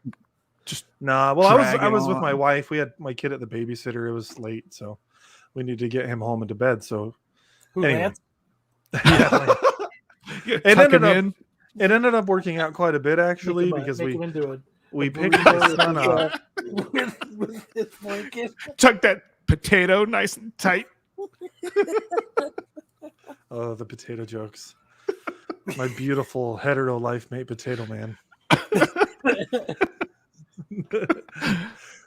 Just nah. Well, I was with my wife. We had my kid at the babysitter. It was late, so we needed to get him home and to bed. So Lance? Yeah. You It tuck ended him up- in. It ended up working out quite a bit actually because Make him into a we picked my son up. with his blanket. Tuck that potato nice and tight. Oh, the potato jokes. My beautiful hetero life mate, Potato Man.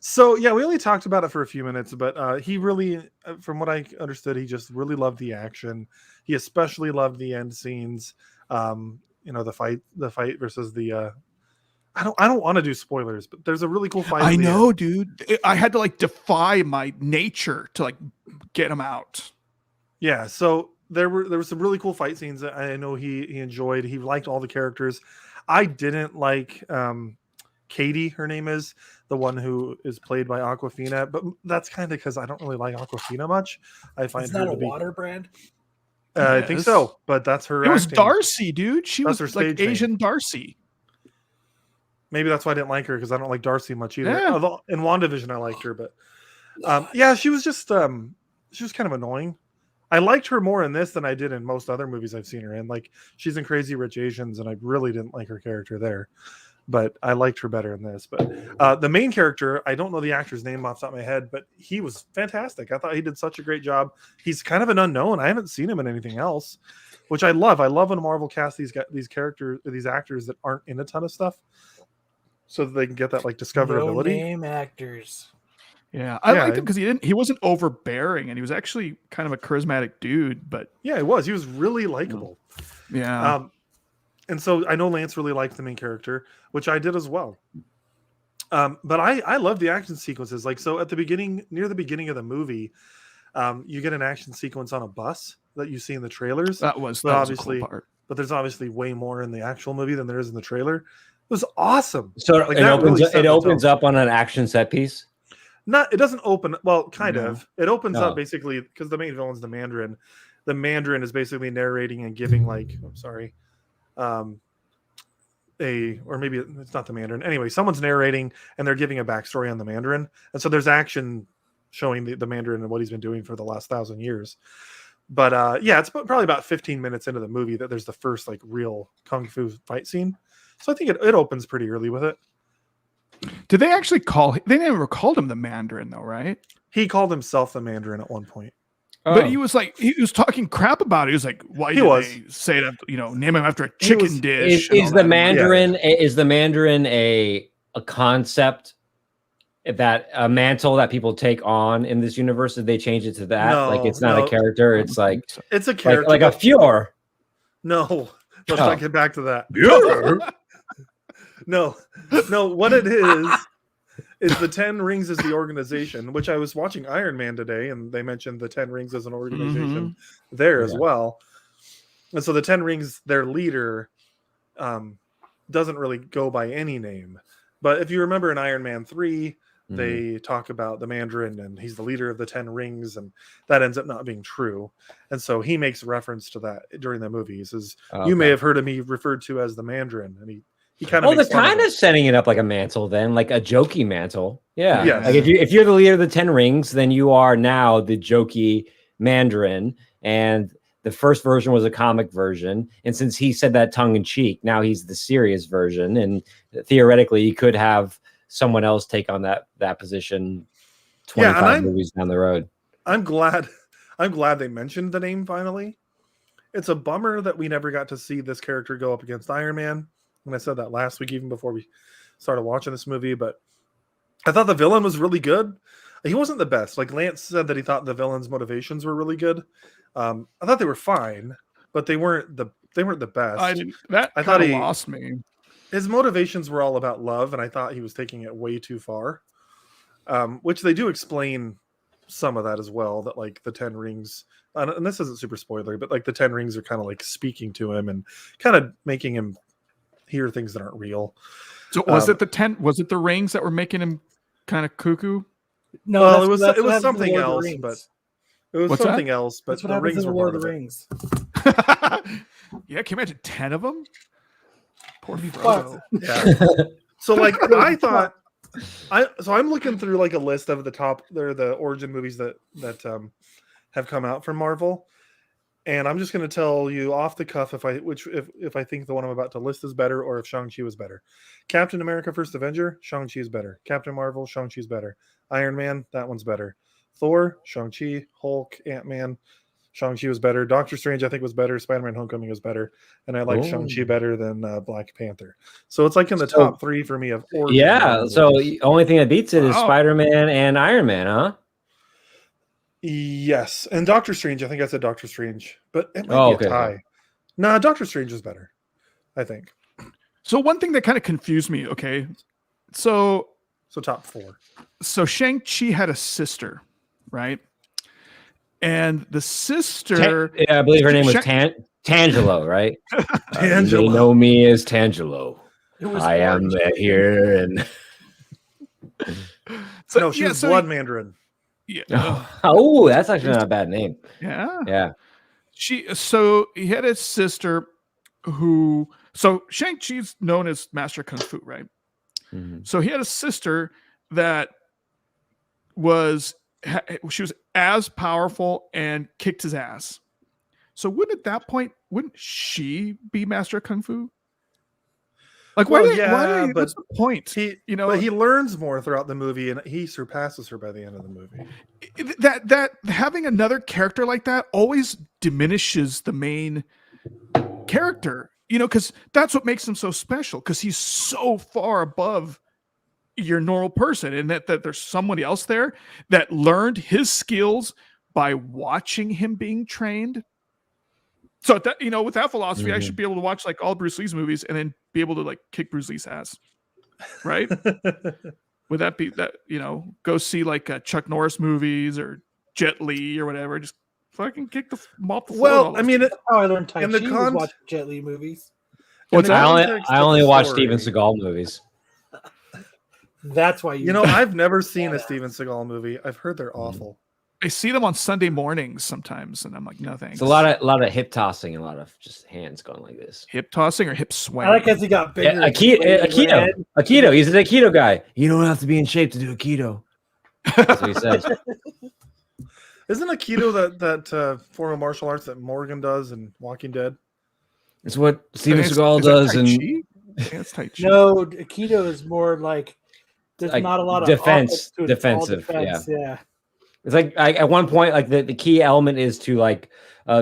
So yeah, we only talked about it for a few minutes, but he really, from what I understood, he just really loved the action. He especially loved the end scenes. The fight versus the. I don't want to do spoilers, but there's a really cool fight. I at the know, end. dude. I had to like defy my nature to like get him out. Yeah, so there were some really cool fight scenes that I know he enjoyed. He liked all the characters. I didn't like Katie, her name is, the one who is played by Aquafina, but that's kind of because I don't really like Aquafina much. I find It's her not to a be. water brand. I think Yes. so, but that's her. It was acting. Darcy, dude. She That's was her like stage name. Asian Darcy. Maybe that's why I didn't like her because I don't like Darcy much either. Yeah. Although in WandaVision I liked her, but yeah, she was just she was kind of annoying. I liked her more in this than I did in most other movies I've seen her in. Like she's in Crazy Rich Asians, and I really didn't like her character there. But I liked her better in this. But the main character, I don't know the actor's name off the top of my head, but he was fantastic. I thought he did such a great job. He's kind of an unknown. I haven't seen him in anything else, which I love. I love when Marvel casts these actors that aren't in a ton of stuff, so that they can get that like discoverability. No-name actors. Yeah, I Yeah, liked him because he wasn't overbearing and he was actually kind of a charismatic dude. But Yeah, he was. He was really likable. yeah, And so I know Lance really liked the main character, which I did as well. But I love the action sequences. Like, so at the beginning, near the beginning of the movie, you get an action sequence on a bus that you see in the trailers. that was But a cool part. But there's obviously way more in the actual movie than there is in the trailer. It was awesome. So Like, it that opens really set the opens tone. up on an action set piece. It doesn't open. Well, kind No. of. It opens Oh. up basically because the main villain's the Mandarin. The Mandarin is basically narrating and giving like, I'm sorry, or maybe it's not the Mandarin. Anyway, someone's narrating and they're giving a backstory on the Mandarin, and so there's action showing the Mandarin and what he's been doing for the last 1,000 years. But yeah, it's probably about 15 minutes into the movie that there's the first like real kung fu fight scene. So I think it opens pretty early with it. Did they actually they never called him the Mandarin though, right? He called himself the Mandarin at one point. But he was talking crap about it. He was like, "Why did they say it? Name him after a chicken dish." and Is all the that. Mandarin a concept that a mantle that people take on in this universe? Did they change it to that? No, like it's not no. a character. It's like It's a character, like a Fjord. No, let's Oh. not get back to that. No. What it is the 10 Rings is the organization, which I was watching Iron Man today, and they mentioned the 10 Rings as an organization there as well. And so the 10 Rings, their leader, doesn't really go by any name. But if you remember in Iron Man 3, they talk about the Mandarin and he's the leader of the 10 Rings, and that ends up not being true. And so he makes reference to that during the movie. He says, you may have heard of me referred to as the Mandarin. And he kind of they're kind of setting it up like a mantle then, like a jokey mantle. Yeah. Yes. Like if you're the leader of the 10 Rings, then you are now the jokey Mandarin. And the first version was a comic version. And since he said that tongue in cheek, now he's the serious version. And theoretically, you could have someone else take on that position 25 movies down the road. I'm glad they mentioned the name finally. It's a bummer that we never got to see this character go up against Iron Man. And I said that last week, even before we started watching this movie. But I thought the villain was really good. He wasn't the best. Like Lance said that he thought the villain's motivations were really good. I thought they were fine, but they weren't the best. I thought he lost me. His motivations were all about love, and I thought he was taking it way too far. Which they do explain some of that as well. That like the 10 Rings, and this isn't super spoiler, but like the 10 Rings are kind of like speaking to him and kind of making him hear things that aren't real. So was it the 10? Was it the rings that were making him kind of cuckoo? No, well, it was something else, but it was What's something that? else. But That's what the happens rings in the were Lord of part the of it. Rings. Yeah, can you imagine 10 of them? Poor Fuck. Frodo. Yeah. So like I thought, I'm looking through like a list of the origin movies that have come out from Marvel. And I'm just going to tell you off the cuff if I think the one I'm about to list is better or if Shang-Chi was better. Captain America: First Avenger, Shang-Chi is better. Captain Marvel, Shang-Chi is better. Iron Man, that one's better. Thor, Shang-Chi. Hulk, Ant-Man, Shang-Chi was better. Doctor Strange, I think, was better. Spider-Man: Homecoming was better. And I like Shang-Chi better than Black Panther. So it's like in the top 3 for me of origin. Yeah, so the only thing that beats it is Spider-Man and Iron Man, huh? Yes, and Doctor Strange. I think I said Doctor Strange, but it might be a tie. Okay. Nah, Doctor Strange is better, I think. So one thing that kind of confused me. Okay, so top 4. So Shang-Chi had a sister, right? And the sister, I believe her name was Tangelo, right? Tangelo. They know me as Tangelo. I am here, and no, she was Blood Mandarin. Yeah. Oh, that's actually not a bad name. Yeah. So he had a sister who. So Shang-Chi's known as Master Kung Fu, right? Mm-hmm. So he had a sister that she was as powerful and kicked his ass. So wouldn't she be Master Kung Fu? Like, what's the point? But he learns more throughout the movie, and he surpasses her by the end of the movie. That having another character like that always diminishes the main character, because that's what makes him so special. Because he's so far above your normal person, and that there's somebody else there that learned his skills by watching him being trained. So that, with that philosophy, I should be able to watch like all Bruce Lee's movies and then be able to like kick Bruce Lee's ass, right? Would that be that? Go see like Chuck Norris movies or Jet Li or whatever. Just fucking kick the off the floor. Well, I mean, that's how I learned Tai Chi was watching Jet Li movies. What's that? I only watch Steven Seagal movies. That's why I've never seen a Steven Seagal movie. I've heard they're awful. I see them on Sunday mornings sometimes, and I'm like, no thanks. It's a lot of hip tossing, and a lot of just hands going like this. Hip tossing or hip swing? I like as he got bigger. Aikido. He's an Aikido guy. You don't have to be in shape to do Aikido. That's what he says. Isn't Aikido that form of martial arts that Morgan does in Walking Dead? It's what Steven Seagal does. It's Tai Chi. No, Aikido is more like there's like not a lot of defensive. Yeah. It's like at one point, like the key element is to like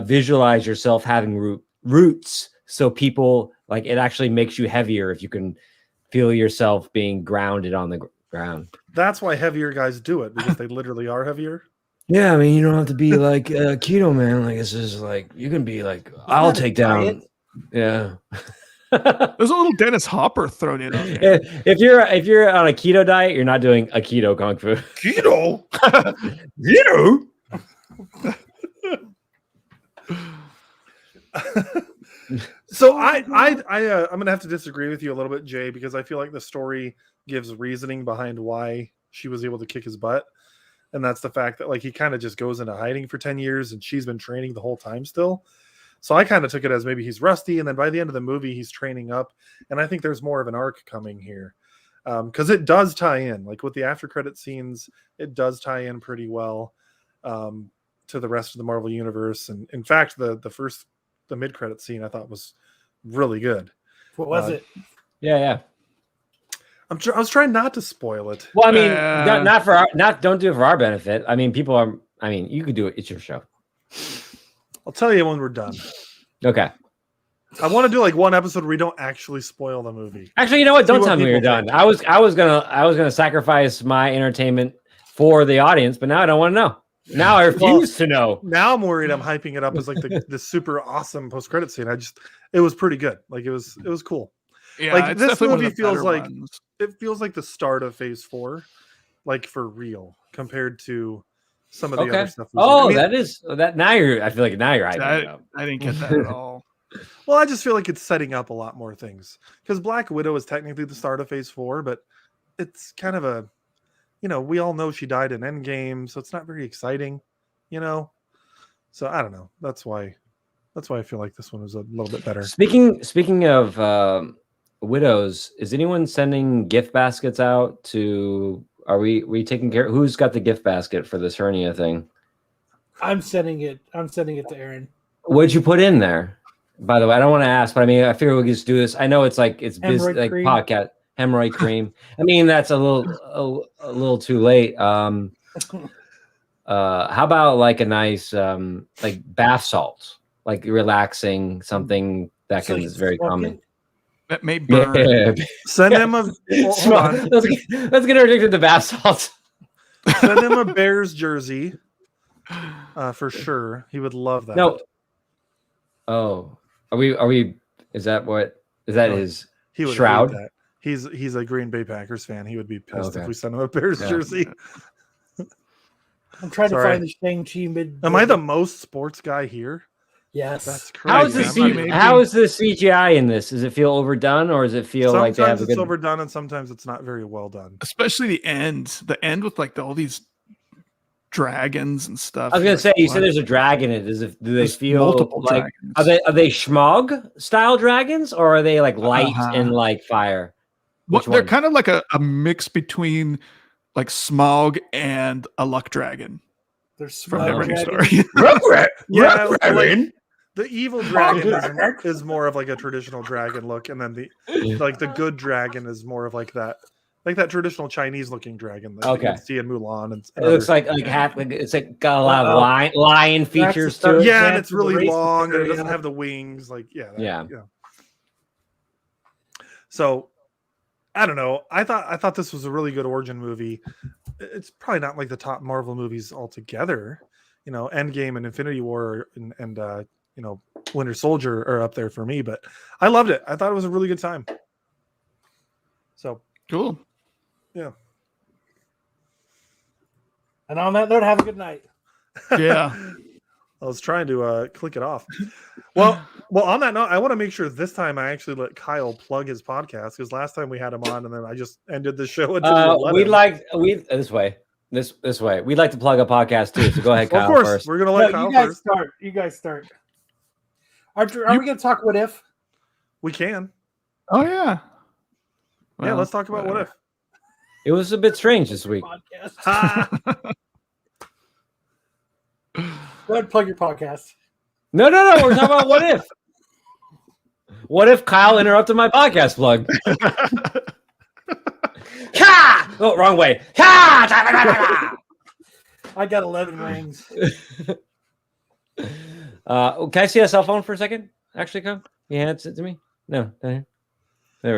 visualize yourself having roots, so people like it actually makes you heavier if you can feel yourself being grounded on the ground. That's why heavier guys do it, because they literally are heavier. Yeah, I mean, you don't have to be like keto man. Like it's just like you can be like I'll take down. Yeah. There's a little Dennis Hopper thrown in. If you're on a keto diet, you're not doing a keto kung fu. Keto. So I'm gonna have to disagree with you a little bit, Jay, because I feel like the story gives reasoning behind why she was able to kick his butt, and that's the fact that like he kind of just goes into hiding for 10 years, and she's been training the whole time still. So I kind of took it as maybe he's rusty, and then by the end of the movie, he's training up. And I think there's more of an arc coming here, because it does tie in. Like with the after credit scenes, it does tie in pretty well to the rest of the Marvel universe. And in fact, the mid credit scene I thought was really good. What was it? Yeah. I was trying not to spoil it. Well, I mean, don't do it for our benefit. I mean, you could do it. It's your show. I'll tell you when we're done. Okay. I want to do like one episode where we don't actually spoil the movie. Actually, you know what? Don't tell me when you're done. I was gonna sacrifice my entertainment for the audience, but now I don't want to know. Now I refuse to know. Now I'm worried I'm hyping it up as like the super awesome post credit scene. It was pretty good. Like it was cool. Yeah, like this movie feels like it feels like the start of Phase 4, like for real, compared to some of the other stuff. Now I feel like now you're hyping it up. I didn't get that at all. Well, I just feel like it's setting up a lot more things, because Black Widow is technically the start of Phase 4, but it's kind of a, we all know she died in Endgame, so it's not very exciting, So I don't know. That's why I feel like this one was a little bit better. Speaking of widows, is anyone sending gift baskets out to? Are we taking care? Who's got the gift basket for this hernia thing? I'm sending it to Aaron. What'd you put in there? By the way, I don't want to ask, but I mean, I figure we could just do this. I know it's like it's busy, like cream. podcast hemorrhoid cream. I mean, that's a little too late. How about like a nice like bath salt, like relaxing, something that So can you is very smoke common. it? That may burn. Send him a hold on. Let's get addicted to bath salts. Send him a Bears jersey. For sure. He would love that. No. Oh, are we? Is that No, his he would hate shroud? that. He's a Green Bay Packers fan. He would be pissed Okay. if we sent him a Bears Yeah. jersey. I'm trying Sorry. to find the Shang-Chi mid. Am I the most sports guy here? Yes. That's How is crazy. the how is the CGI in this? Does it feel overdone, or does it feel like they have Sometimes a it's good? overdone and sometimes it's not very well done. Especially the end with like all these dragons and stuff. I was gonna Like, say, you what? said there's a dragon in it. Do they There's feel multiple like dragons. are they Schmog style dragons, or are they like light Uh-huh. and like fire? Well, Which they're one? kind of like a mix between like Smaug and a luck dragon There's from small Neverending dragons. Story. Yeah, like, the evil dragon is more of like a traditional dragon look, and then the good dragon is more of like that traditional Chinese looking dragon that you Okay. can see in Mulan. And It looks like it's like got a lot of lion features the to it. yeah, and Dance it's of the really race long and it area. doesn't have the wings. Like Yeah. So I don't know. I thought this was a really good origin movie. It's probably not like the top Marvel movies altogether. You know, Endgame and Infinity War and you know, Winter Soldier are up there for me, but I loved it. I thought it was a really good time. So Cool. yeah. And on that note, have a good night. Yeah. I was trying to click it off. Well, on that note, I want to make sure this time I actually let Kyle plug his podcast, because last time we had him on and then I just ended the show. This way. We'd like to plug a podcast too. So go ahead, Well, Kyle. of course, First. we're gonna let No, Kyle you guys first. start. You guys start. Are we going to talk what if? We can. Oh yeah. Yeah, Well, let's talk about what if. It was a bit strange this week. Podcast. Ha! Go ahead and plug your podcast. No. We're talking about what if. What if Kyle interrupted my podcast plug? Ha! Oh, wrong way. Ha! I got 11 rings. Can I see a cell phone for a second? Actually, come. You hands it to me? No. There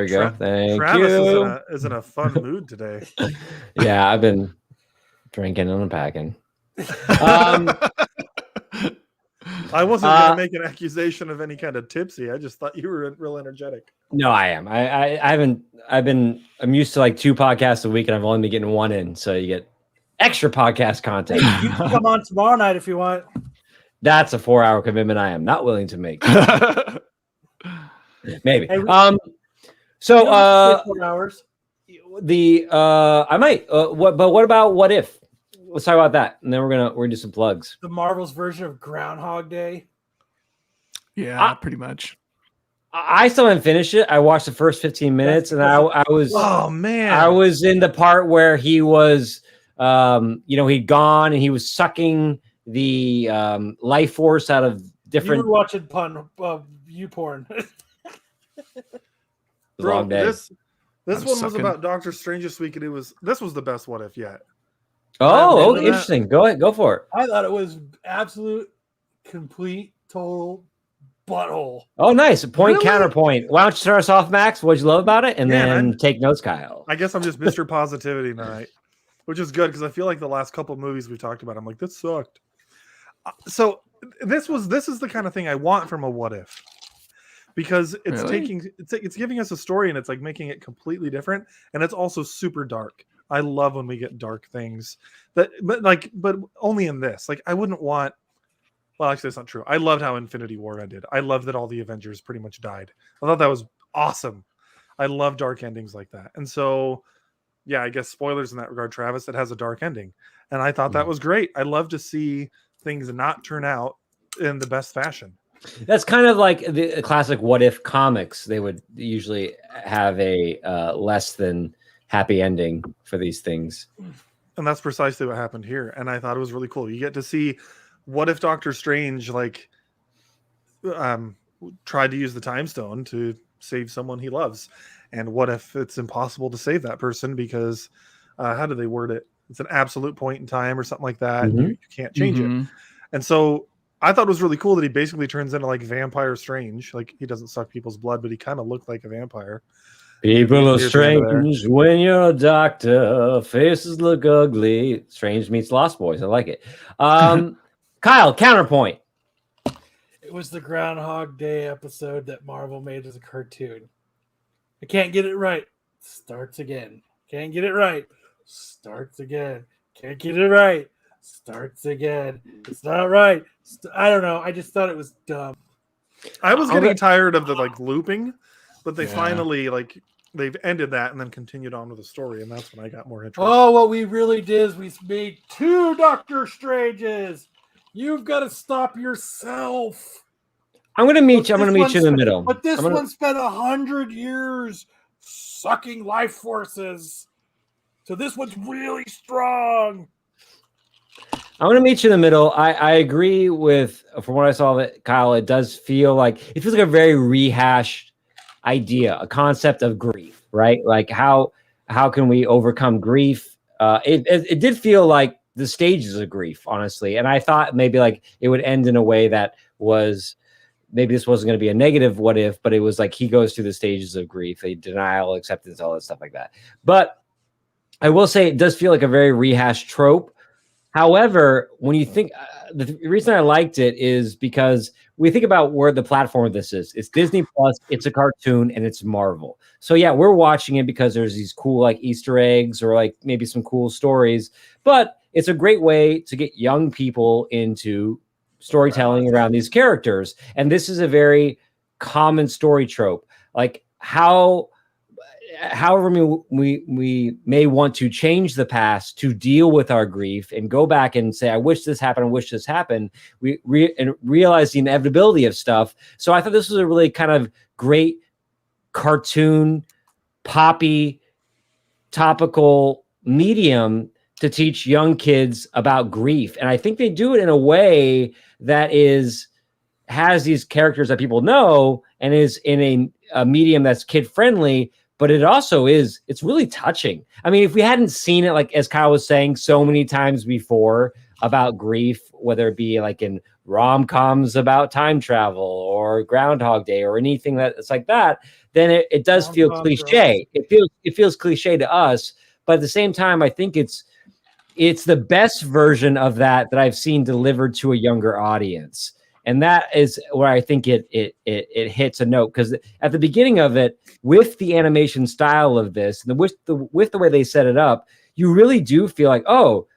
we go. Thank Travis you. is in a fun mood today. Yeah, I've been drinking and unpacking. I wasn't going to make an accusation of any kind of tipsy. I just thought you were real energetic. No, I am. I haven't. I'm used to like 2 podcasts a week, and I've only been getting 1 in. So you get extra podcast content. You can come on tomorrow night if you want. That's a 4-hour commitment I am not willing to make. Maybe. Hey, So 4 hours. I might. What about what if? Let's talk about that, and then we're gonna do some plugs. The Marvel's version of Groundhog Day. Yeah, pretty much. I still haven't finished it. I watched the first 15 minutes, and I was. Oh man! I was in the part where he was, he'd gone and he was sucking the life force out of different. You were watching you porn. Bro, Long day. this I'm one was sucking. about Doctor Strange this week, and this was the best what if yet. Oh, I'm interesting. Go ahead, go for it. I thought it was absolute, complete, total butthole. Oh, nice. Point Really? counterpoint. Why don't you start us off, Max? What'd you love about it, and Yeah, then man. take notes, Kyle. I guess I'm just Mr. Positivity tonight, which is good because I feel like the last couple of movies we've talked about, I'm like, this sucked. So this is the kind of thing I want from a what if, because it's Really? it's giving us a story and it's like making it completely different, and it's also super dark. I love when we get dark things but only in this. Like I wouldn't want. Well, actually, that's not true. I loved how Infinity War ended. I loved that all the Avengers pretty much died. I thought that was awesome. I love dark endings like that. And so, yeah, I guess spoilers in that regard, Travis, it has a dark ending. And I thought that was great. I love to see things not turn out in the best fashion. That's kind of like the classic what if comics. They would usually have a less than happy ending for these things. And that's precisely what happened here. And I thought it was really cool. You get to see what if Doctor Strange, like, tried to use the time stone to save someone he loves, and what if it's impossible to save that person because how do they word it? It's an absolute point in time or something like that. And you can't change it. And so I thought it was really cool that he basically turns into like Vampire Strange. Like he doesn't suck people's blood, but he kind of looked like a vampire. People are strange when you're a doctor. Faces look ugly. Strange meets Lost Boys. I like it. Kyle, counterpoint. It was the Groundhog Day episode that Marvel made as a cartoon. I can't get it right. Starts again. Can't get it right. Starts again. Can't get it right. Starts again. It's not right. I don't know. I just thought it was dumb. I was getting tired of the like looping, but they finally like they've ended that and then continued on with the story, and that's when I got more interested. Oh, what we really did is we made 2 Doctor Stranges. You've got to stop yourself. I'm gonna meet you. I'm gonna meet you in the middle. But this one spent 100 years sucking life forces. So this one's really strong. I'm going to meet you in the middle. I agree with, from what I saw, that Kyle, it feels like a very rehashed idea, a concept of grief, right? Like how can we overcome grief? It did feel like the stages of grief, honestly. And I thought maybe like it would end in a way that was, maybe this wasn't going to be a negative what if, but it was like he goes through the stages of grief, a denial, acceptance, all that stuff like that. But I will say it does feel like a very rehashed trope. However, when you think, the reason I liked it is because we think about where the platform of this is. It's Disney Plus, it's a cartoon, and it's Marvel. So yeah, we're watching it because there's these cool like Easter eggs or like maybe some cool stories. But it's a great way to get young people into storytelling around these characters. And this is a very common story trope. Like however we may want to change the past to deal with our grief and go back and say, I wish this happened, I wish this happened, and realize the inevitability of stuff. So I thought this was a really kind of great cartoon, poppy, topical medium to teach young kids about grief. And I think they do it in a way that has these characters that people know and is in a medium that's kid friendly. But it also it's really touching. I mean, if we hadn't seen it, like as Kyle was saying so many times before about grief, whether it be like in rom-coms about time travel or Groundhog Day or anything that's like that, then it does feel cliche. It feels cliche to us, but at the same time, I think it's the best version of that I've seen delivered to a younger audience. And that is where I think it hits a note, because at the beginning of it, with the animation style of this, and with the way they set it up, you really do feel like, oh,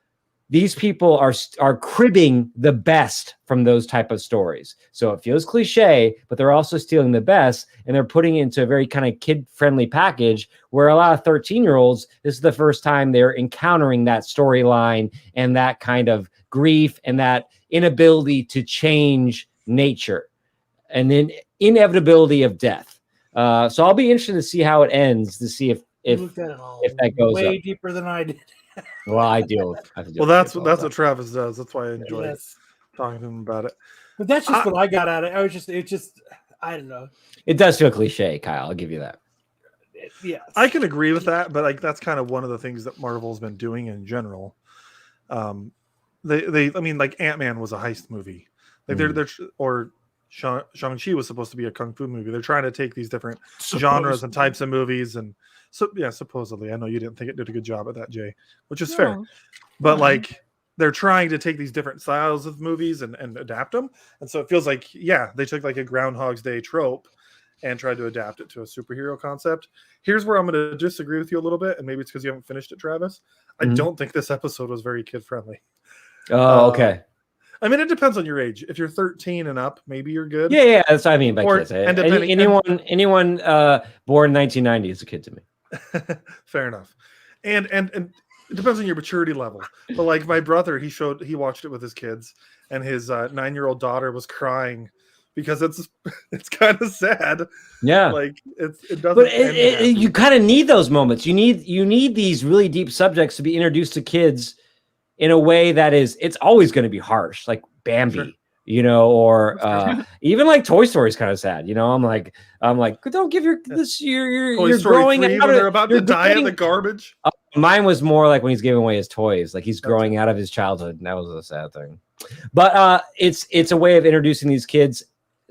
these people are cribbing the best from those type of stories. So it feels cliche, but they're also stealing the best, and they're putting it into a very kind of kid-friendly package where a lot of 13-year-olds, this is the first time they're encountering that storyline and that kind of grief and that inability to change nature and then inevitability of death. So I'll be interested to see how it ends, to see if that goes way up. deeper than I did. Well, I deal. Well, that's what Travis does. That's why I enjoy talking to him about it. But that's just what I got at it. I don't know. It does feel cliche, Kyle. I'll give you that. Yes. I can agree with that, but like that's kind of one of the things that Marvel's been doing in general. I mean, like Ant-Man was a heist movie. Like or Shang Chi was supposed to be a kung fu movie. They're trying to take these different genres and types of movies, and so yeah, supposedly. I know you didn't think it did a good job at that, Jay, which is fair. But like they're trying to take these different styles of movies and adapt them, and so it feels like they took like a Groundhog's Day trope and tried to adapt it to a superhero concept. Here's where I'm going to disagree with you a little bit, and maybe it's because you haven't finished it, Travis. I don't think this episode was very kid friendly. Oh, okay. I mean, it depends on your age. If you're 13 and up, maybe you're good. Yeah, that's what I mean by kids. Anyone born in 1990 is a kid to me. Fair enough. And it depends on your maturity level. But like my brother, he watched it with his kids, and his 9-year-old daughter was crying because it's kind of sad. Yeah, like it doesn't. But you kind of need those moments. You need these really deep subjects to be introduced to kids in a way that it's always going to be harsh, like Bambi, or even like Toy Story is kind of sad. I'm like, don't give your you're growing out when they're about to die in the garbage. Mine was more like when he's giving away his toys, like he's growing out of his childhood, and that was a sad thing. But it's a way of introducing these kids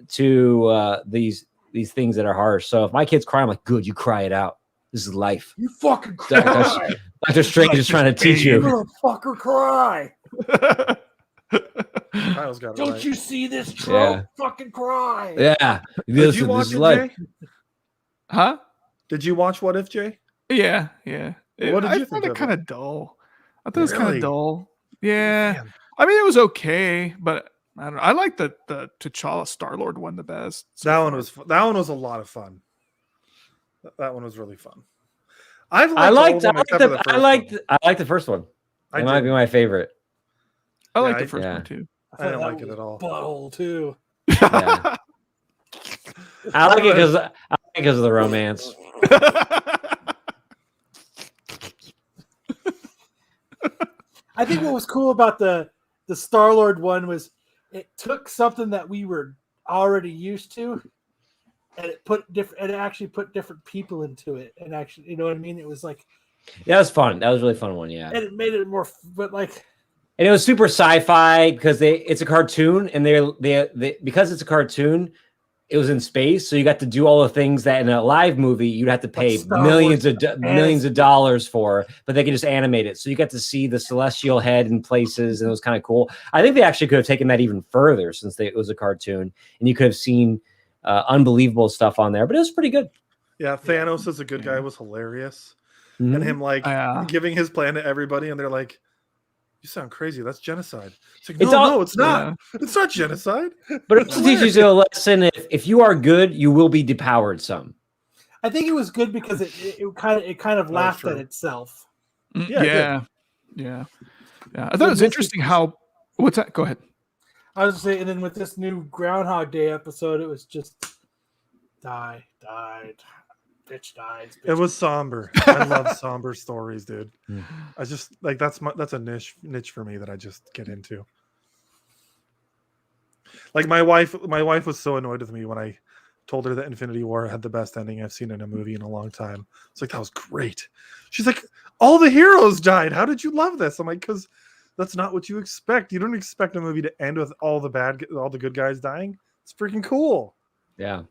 to these things that are harsh. So if my kids cry, I'm like, good, you cry it out. This is life. You fucking cry. Dr. Strange is trying to teach you. You're a fucker cry. Don't you see this trope? Yeah. Fucking cry. Yeah. Did you watch it, Jay? Huh? Did you watch What If, Jay? Yeah. What did you I think thought it of kind of dull. I thought it was kind Really? of dull. Yeah. Man. I mean, it was okay, but I don't know. I like the T'Challa Star-Lord one the best. That one was a lot of fun. That one was really fun. I liked the first one. It might be my favorite. I like Yeah, the first one too. I didn't like it at all. Butthole too. Yeah. I like it because of the romance. I think what was cool about the Star-Lord one was it took something that we were already used to, and it actually put different people into it, and actually, you know what I mean? It was like, yeah, that was fun. That was a really fun one. Yeah, and it made it more, but like, and it was super sci-fi because it's a cartoon, and they because it's a cartoon, it was in space, so you got to do all the things that in a live movie you'd have to pay millions of dollars for, but they could just animate it. So you got to see the celestial head in places, and it was kind of cool. I think they actually could have taken that even further since it was a cartoon, and you could have seen unbelievable stuff on there. But it was pretty good. Yeah, Thanos as a good guy was hilarious, Mhm. and him like giving his plan to everybody, and they're like, "You sound crazy. That's genocide." It's like, no, it's not. It's not genocide. But it also teaches you a lesson. If you are good, you will be depowered some. I think it was good because it kind of laughed at itself. Yeah. I thought it was interesting how. What's that? Go ahead. I was saying, and then with this new Groundhog Day episode, it was just died, bitch dies. It was somber. I love somber stories, dude. I just like that's a niche for me that I just get into. Like my wife was so annoyed with me when I told her that Infinity War had the best ending I've seen in a movie in a long time. It's like, that was great. She's like, all the heroes died. How did you love this? I'm like, because that's not what you expect. You don't expect a movie to end with all the good guys dying. It's freaking cool. Yeah.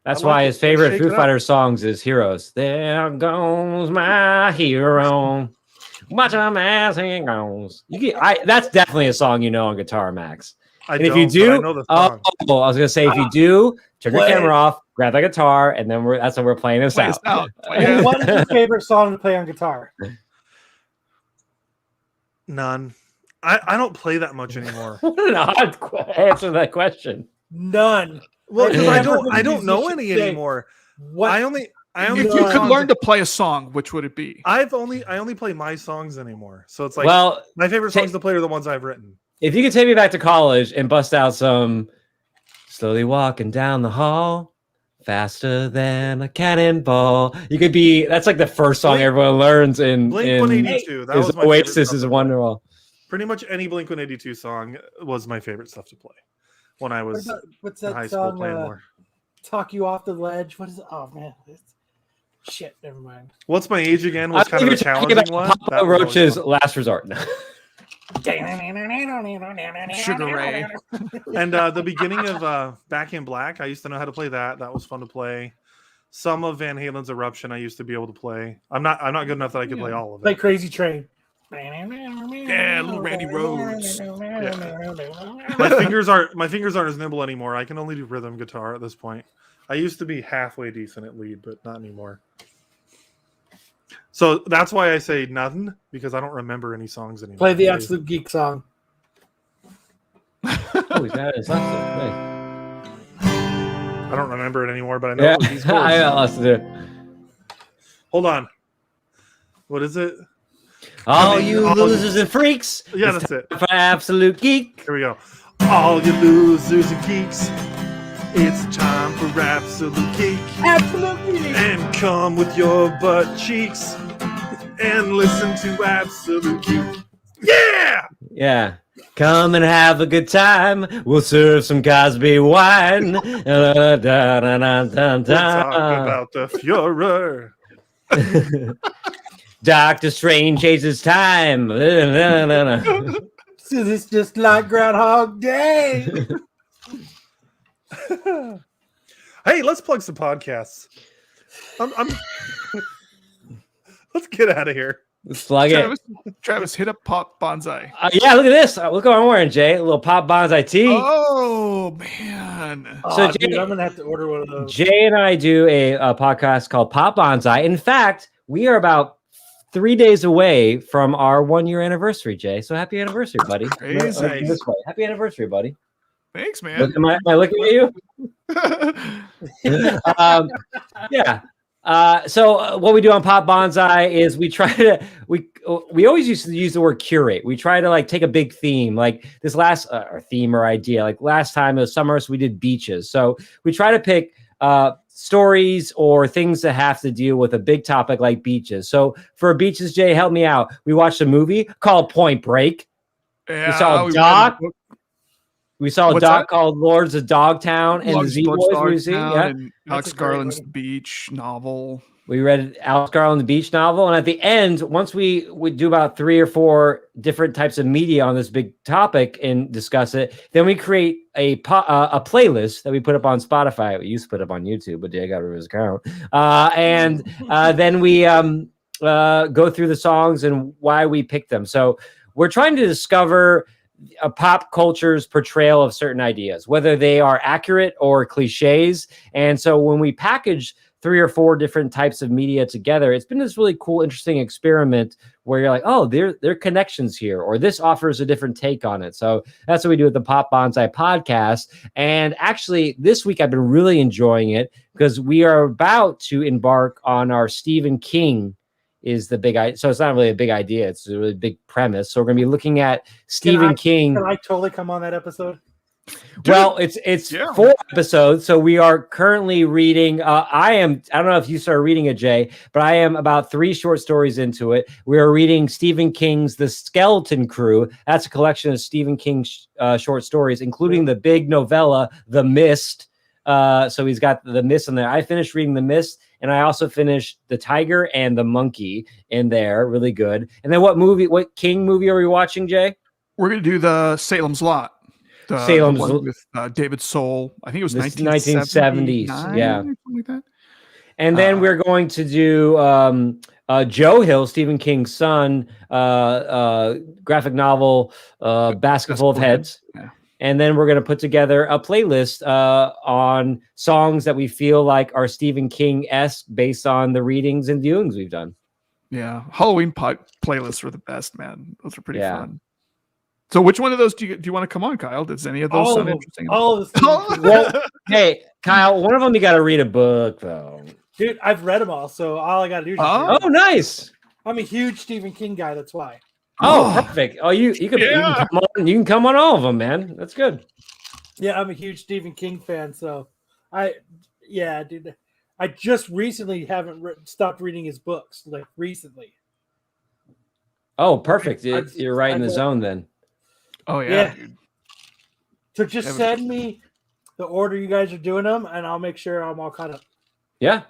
That's why his favorite Foo Fighters songs is Heroes. There goes my hero. Watch him as he goes. That's definitely a song on Guitar, Max. And if you do, I was gonna say, if you do, turn your camera off, grab the guitar, and then that's when we're playing this out. What is your favorite song to play on guitar? None. I don't play that much anymore. What an odd answer to that question. None. Well, because I don't know any anymore. What? I only if you could learn to play a song, which would it be? I only play my songs anymore. So it's like, my favorite songs to play are the ones I've written. If you could take me back to college and bust out some slowly walking down the hall, faster than a cannonball, you could be. That's like the first song everyone learns in Blink-182. That was my Oasis is Wonderwall. Pretty much any Blink-182 song was my favorite stuff to play when I was in high school playing more. Talk You Off the Ledge. What is it? Oh man, shit. Never mind. What's My Age Again was kind of a challenging one. Papa Roach's Last Resort. Sugar Ray. And the beginning of Back in Black, I used to know how to play that. That was fun to play. Some of Van Halen's Eruption I used to be able to play. I'm not good enough that I could play all of it. Like Crazy Train. Yeah, little Randy Rhoads. Yeah. My fingers aren't as nimble anymore. I can only do rhythm guitar at this point. I used to be halfway decent at lead, but not anymore. So that's why I say nothing, because I don't remember any songs anymore. Play the Absolute Geek song. Oh, he's got it. I don't remember it anymore, but I know these chords. I got lots to do. Hold on. What is it? All you losers and freaks. Yeah, that's it. For Absolute Geek. Here we go. All you losers and geeks. It's time for Absolute Geek. Absolute Geek. And come with your butt cheeks and listen to Absolute Geek. Yeah! Yeah. Come and have a good time. We'll serve some Cosby wine. We'll talk about the Fuhrer. Doctor Strange chases time. So it's just like Groundhog Day. Hey, let's plug some podcasts. Let's get out of here. Slug it. Travis, hit up Pop Bonsai. Yeah, look at this. Look what I'm wearing, Jay. A little Pop Bonsai tee. Oh, man. So Dude, Jay, I'm gonna have to order one of those. Jay and I do a podcast called Pop Bonsai. In fact, we are about 3 days away from our 1 year anniversary, Jay. So happy anniversary, buddy. Crazy. Happy anniversary, buddy. Thanks, man. Am I looking at you? Yeah. So what we do on Pop Bonsai is we try to we always used to use the word curate. We try to like take a big theme, like this last or theme or idea. Like last time it was summer, so we did beaches. So we try to pick stories or things that have to deal with a big topic like beaches. So for beaches, Jay, help me out. We watched a movie called Point Break. Yeah, we saw a read doc. the book. We saw a What's doc that? called Lords of Dogtown and the Logs Z Towards Boys movie. Dogtown Yeah. and Alex That's a great Garland's one. Beach novel. We read Alex Garland, the Beach novel. And at the end, once we would do about 3 or 4 different types of media on this big topic and discuss it, then we create a playlist that we put up on Spotify. We used to put up on YouTube, but Jay got rid of his account. And then we go through the songs and why we picked them. So we're trying to discover a pop culture's portrayal of certain ideas, whether they are accurate or cliches. And so when we package 3 or 4 different types of media together, it's been this really cool, interesting experiment where you're like, oh, there are connections here, or this offers a different take on it. So that's what we do with the Pop Bonsai podcast. And actually, this week I've been really enjoying it because we are about to embark on our Stephen King is the big idea. So it's not really a big idea. It's a really big premise. So we're going to be looking at Stephen King. Can I totally come on that episode? Well, it's 4 episodes. So we are currently reading. I don't know if you started reading it, Jay, but I am about 3 short stories into it. We are reading Stephen King's The Skeleton Crew. That's a collection of Stephen King's short stories, including the big novella, The Mist. So he's got The Mist in there. I finished reading The Mist, and I also finished The Tiger and the Monkey in there. Really good. And then what King movie are we watching, Jay? We're going to do the Salem's Lot. Salem's the one with David Soul. I think it was 1970s. Yeah. Something like that. And then we're going to do Joe Hill, Stephen King's son, graphic novel, Basketful of Heads. Yeah. And then we're going to put together a playlist on songs that we feel like are Stephen King-esque based on the readings and viewings we've done. Yeah. Halloween playlists were the best, man. Those are pretty fun. So which one of those do you want to come on, Kyle? Does any of those sound interesting? All of them. Well, hey, Kyle, one of them you got to read a book, though. Dude, I've read them all, so all I got to do is Oh, nice. I'm a huge Stephen King guy, that's why. Oh, perfect. Oh, you can come on all of them, man. That's good. Yeah, I'm a huge Stephen King fan, so dude. I just recently haven't stopped reading his books, like recently. Oh, perfect. You're right in the zone then. Oh, yeah. Dude. So just send me the order you guys are doing them, and I'll make sure I'm all caught up. Yeah.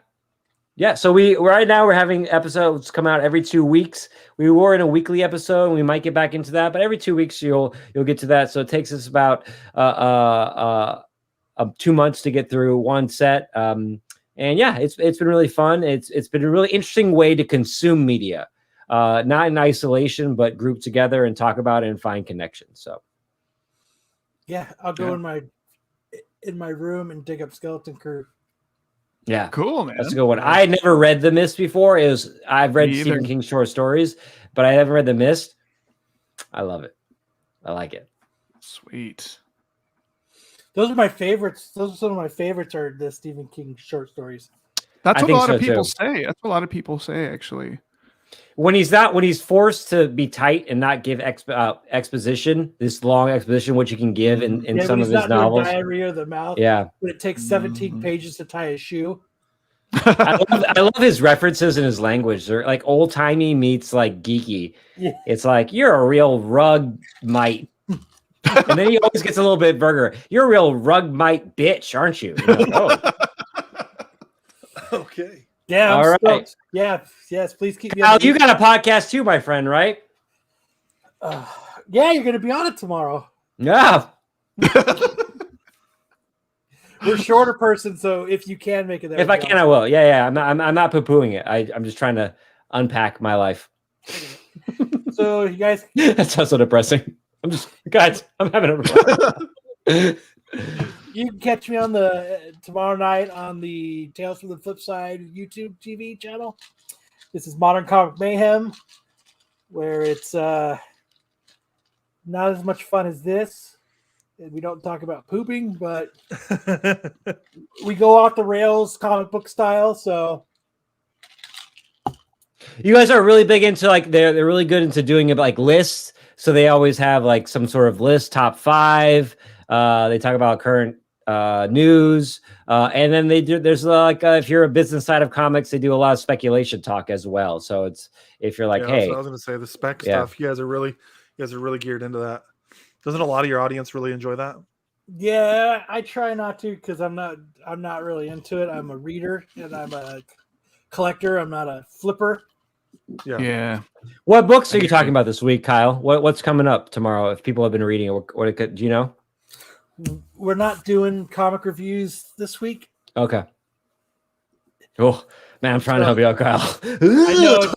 Yeah. So right now we're having episodes come out every 2 weeks. We were in a weekly episode, and we might get back into that, but every 2 weeks you'll get to that. So it takes us about 2 months to get through one set. And yeah, it's been really fun. It's been a really interesting way to consume media. Not in isolation, but group together and talk about it and find connections. So, yeah, I'll go in my room and dig up Skeleton Crew. Yeah, cool, man. That's a good one. I had never read The Mist before. I've read Stephen King short stories, but I haven't read The Mist. I love it. I like it. Sweet. Those are my favorites. Those are some of my favorites. Are the Stephen King short stories. That's what a lot of people say. That's what a lot of people say, actually. When he's forced to be tight and not give exposition, this long exposition, which you can give in some of his novels. Diarrhea of the mouth. Yeah. When it takes 17 pages to tie a shoe. I love his references in his language. They're like old timey meets like geeky. Yeah. It's like you're a real rug mite. And then he always gets a little bit burger. You're a real rug mite bitch, aren't you? You're like, oh. Okay. Yeah, All I'm right. stoked. Yeah, yes, please keep me Al, on the you got a podcast too, my friend, right? Yeah, you're going to be on it tomorrow. Yeah. We're shorter person, so if you can make it there. If I can, I will. Yeah. I'm not poo-pooing it. I'm just trying to unpack my life. So you guys, That sounds so depressing. Guys, I'm having a you can catch me on the tomorrow night on the Tales from the Flip Side YouTube TV channel. This is Modern Comic Mayhem, where it's not as much fun as this. We don't talk about pooping, but we go off the rails comic book style. So You guys are really big into like they're really good into doing like lists. So they always have like some sort of list, top 5. They talk about current news, and then there's like if you're a business side of comics, they do a lot of speculation talk as well. So it's if you're like, hey, I was going to say the spec stuff. You guys are really geared into that. Doesn't a lot of your audience really enjoy that? yeah, I try not to because I'm not really into it. I'm a reader and I'm a collector. I'm not a flipper. Yeah. What books are you talking about this week, Kyle? What's coming up tomorrow? If people have been reading it, what it could, do you know? We're not doing comic reviews this week. Okay. Oh man, I'm trying to help you out, Kyle. I know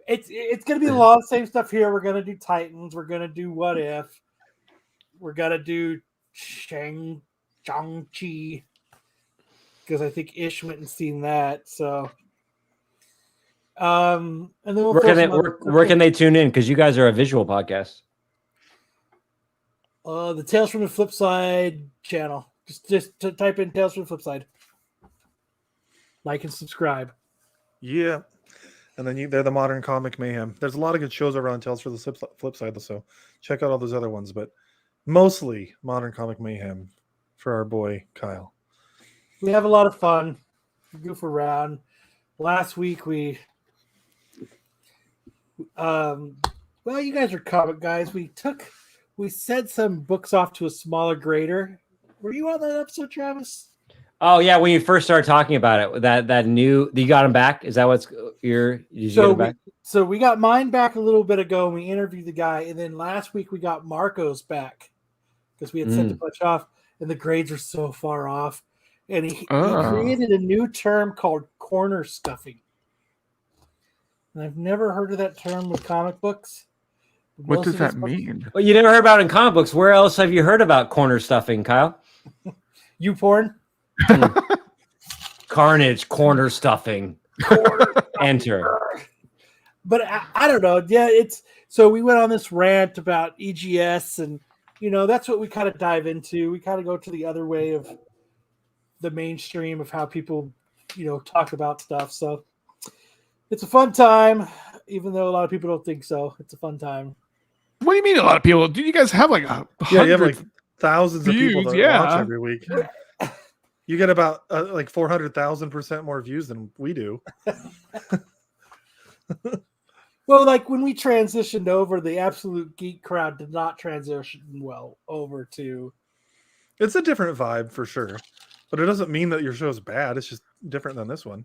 it's gonna be a lot of the same stuff here. We're gonna do Titans. We're gonna do What If. We're gonna do Shang Chi because I think Ish went and seen that. So, and then we'll where can they tune in? Because you guys are a visual podcast. The Tales from the Flip Side channel. Just to type in Tales from the Flip Side. Like and subscribe. Yeah. And then they're the Modern Comic Mayhem. There's a lot of good shows around Tales for the Flip Side, so check out all those other ones. But mostly Modern Comic Mayhem for our boy Kyle. We have a lot of fun. We goof around. Last week we well, you guys are comic guys. We sent some books off to a smaller grader. Were you on that episode, Travis? Oh yeah, when you first started talking about it, that new you got him back. Is that what's did you get him back? So we got mine back a little bit ago, and we interviewed the guy, and then last week we got Marco's back because we had sent a bunch off, and the grades were so far off, and he created a new term called corner stuffing. And I've never heard of that term with comic books. What does that mean? Well, you never heard about it in comic books. Where else have you heard about corner stuffing, Kyle? You porn? Carnage, corner stuffing. Enter. But I don't know. Yeah, so we went on this rant about EGS, and that's what we kind of dive into. We kind of go to the other way of the mainstream of how people, talk about stuff. So it's a fun time, even though a lot of people don't think so. It's a fun time. What do you mean a lot of people? Do you guys have like 100? Yeah, you have like thousands of people that views, watch every week. You get about like 400,000% more views than we do. Well, like when we transitioned over, the Absolute Geek crowd did not transition well over to. It's a different vibe for sure, but it doesn't mean that your show is bad. It's just different than this one.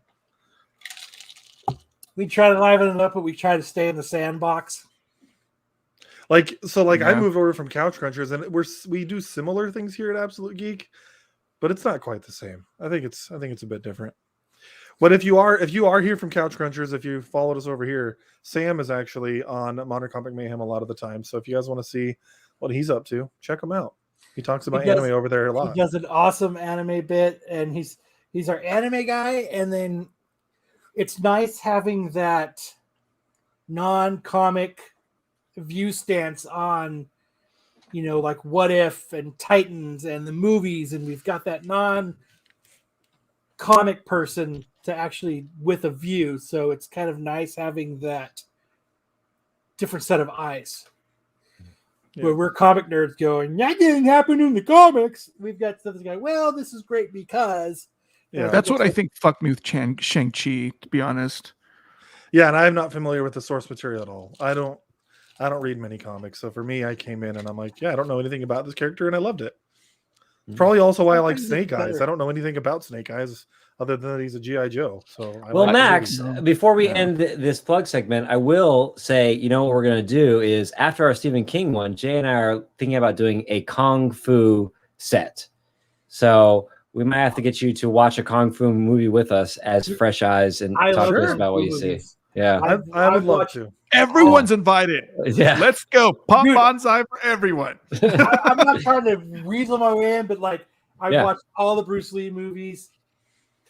We try to liven it up, but we try to stay in the sandbox. I Yeah. moved over from Couch Crunchers, and we do similar things here at Absolute Geek, but it's not quite the same. I think it's a bit different. But if you are here from Couch Crunchers, if you followed us over here, Sam is actually on Modern Comic Mayhem a lot of the time. So if you guys want to see what he's up to, check him out. He talks about anime over there a lot. He does an awesome anime bit, and he's our anime guy. And then it's nice having that non-comic view stance on, like What If and Titans and the movies, and we've got that non-comic person to actually with a view. So it's kind of nice having that different set of eyes. Yeah. Where we're comic nerds going, that didn't happen in the comics. We've got stuff that's going, well, this is great because. Yeah, that's what I think fucked me with Shang Chi, to be honest. Yeah, and I'm not familiar with the source material at all. I don't read many comics, so for me, I came in and I'm like, yeah, I don't know anything about this character, and I loved it. Probably also why I like Snake Eyes. I don't know anything about Snake Eyes other than that he's a GI Joe. So well, Max, before we end this plug segment, I will say, you know what we're gonna do is after our Stephen King one, Jay and I are thinking about doing a Kung Fu set. So we might have to get you to watch a Kung Fu movie with us as Fresh Eyes and talk to us about what you see. Yeah, I would love to. Everyone's invited. Yeah, let's go. Pop bonsai for everyone. I'm not trying to weasel my way in, but like I watched all the Bruce Lee movies,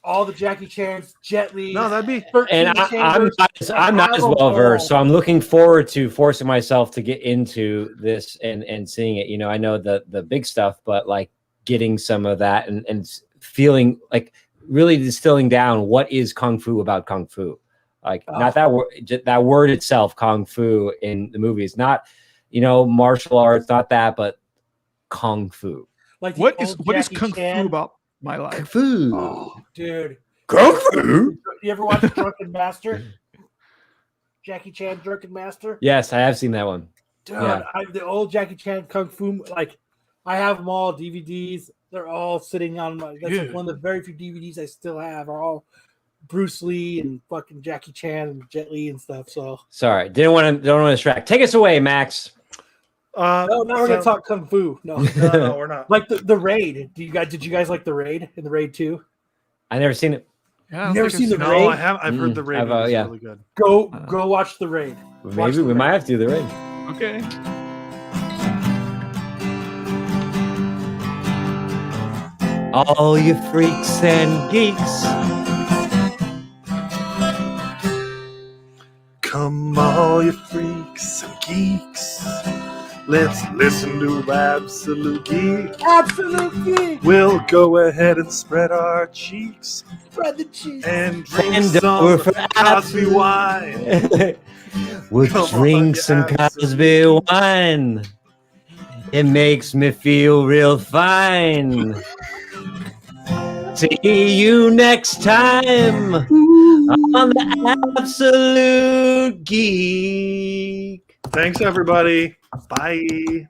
all the Jackie Chan's, Jet Li. No, that'd be. And I'm not as well versed, so I'm looking forward to forcing myself to get into this and seeing it. You know, I know the big stuff, but like getting some of that and feeling like really distilling down what is Kung Fu about Kung Fu. Like not that word itself, Kung Fu in the movies, not, you know, martial arts, not that, but Kung Fu. Like what is Kung Fu about my life? Kung Fu. Oh, dude. Kung Fu. You ever watch Drunken Master? Jackie Chan Drunken Master? Yes, I have seen that one. Dude, the old Jackie Chan Kung Fu, like I have them all DVDs. They're all sitting on my. That's like one of the very few DVDs I still have. Are all Bruce Lee and fucking Jackie Chan and Jet Li and stuff. So sorry, don't want to distract. Take us away, Max. No, now we're gonna talk Kung Fu. No, no, we're not. Like the Raid. Did you guys like the Raid and the Raid 2? I never seen it. Yeah, never seen the Raid? No, I have. I've heard the Raid. It's really good. Go watch the Raid. Maybe we might have to do the Raid. Okay. All you freaks and geeks. Come all you freaks and geeks. Let's listen to Absolute Geek. Absolute Geek. We'll go ahead and spread our cheeks. Spread the cheeks. And drink some Cosby wine. We'll drink some Cosby wine. It makes me feel real fine. See you next time on the Absolute Geek. Thanks, everybody. Bye.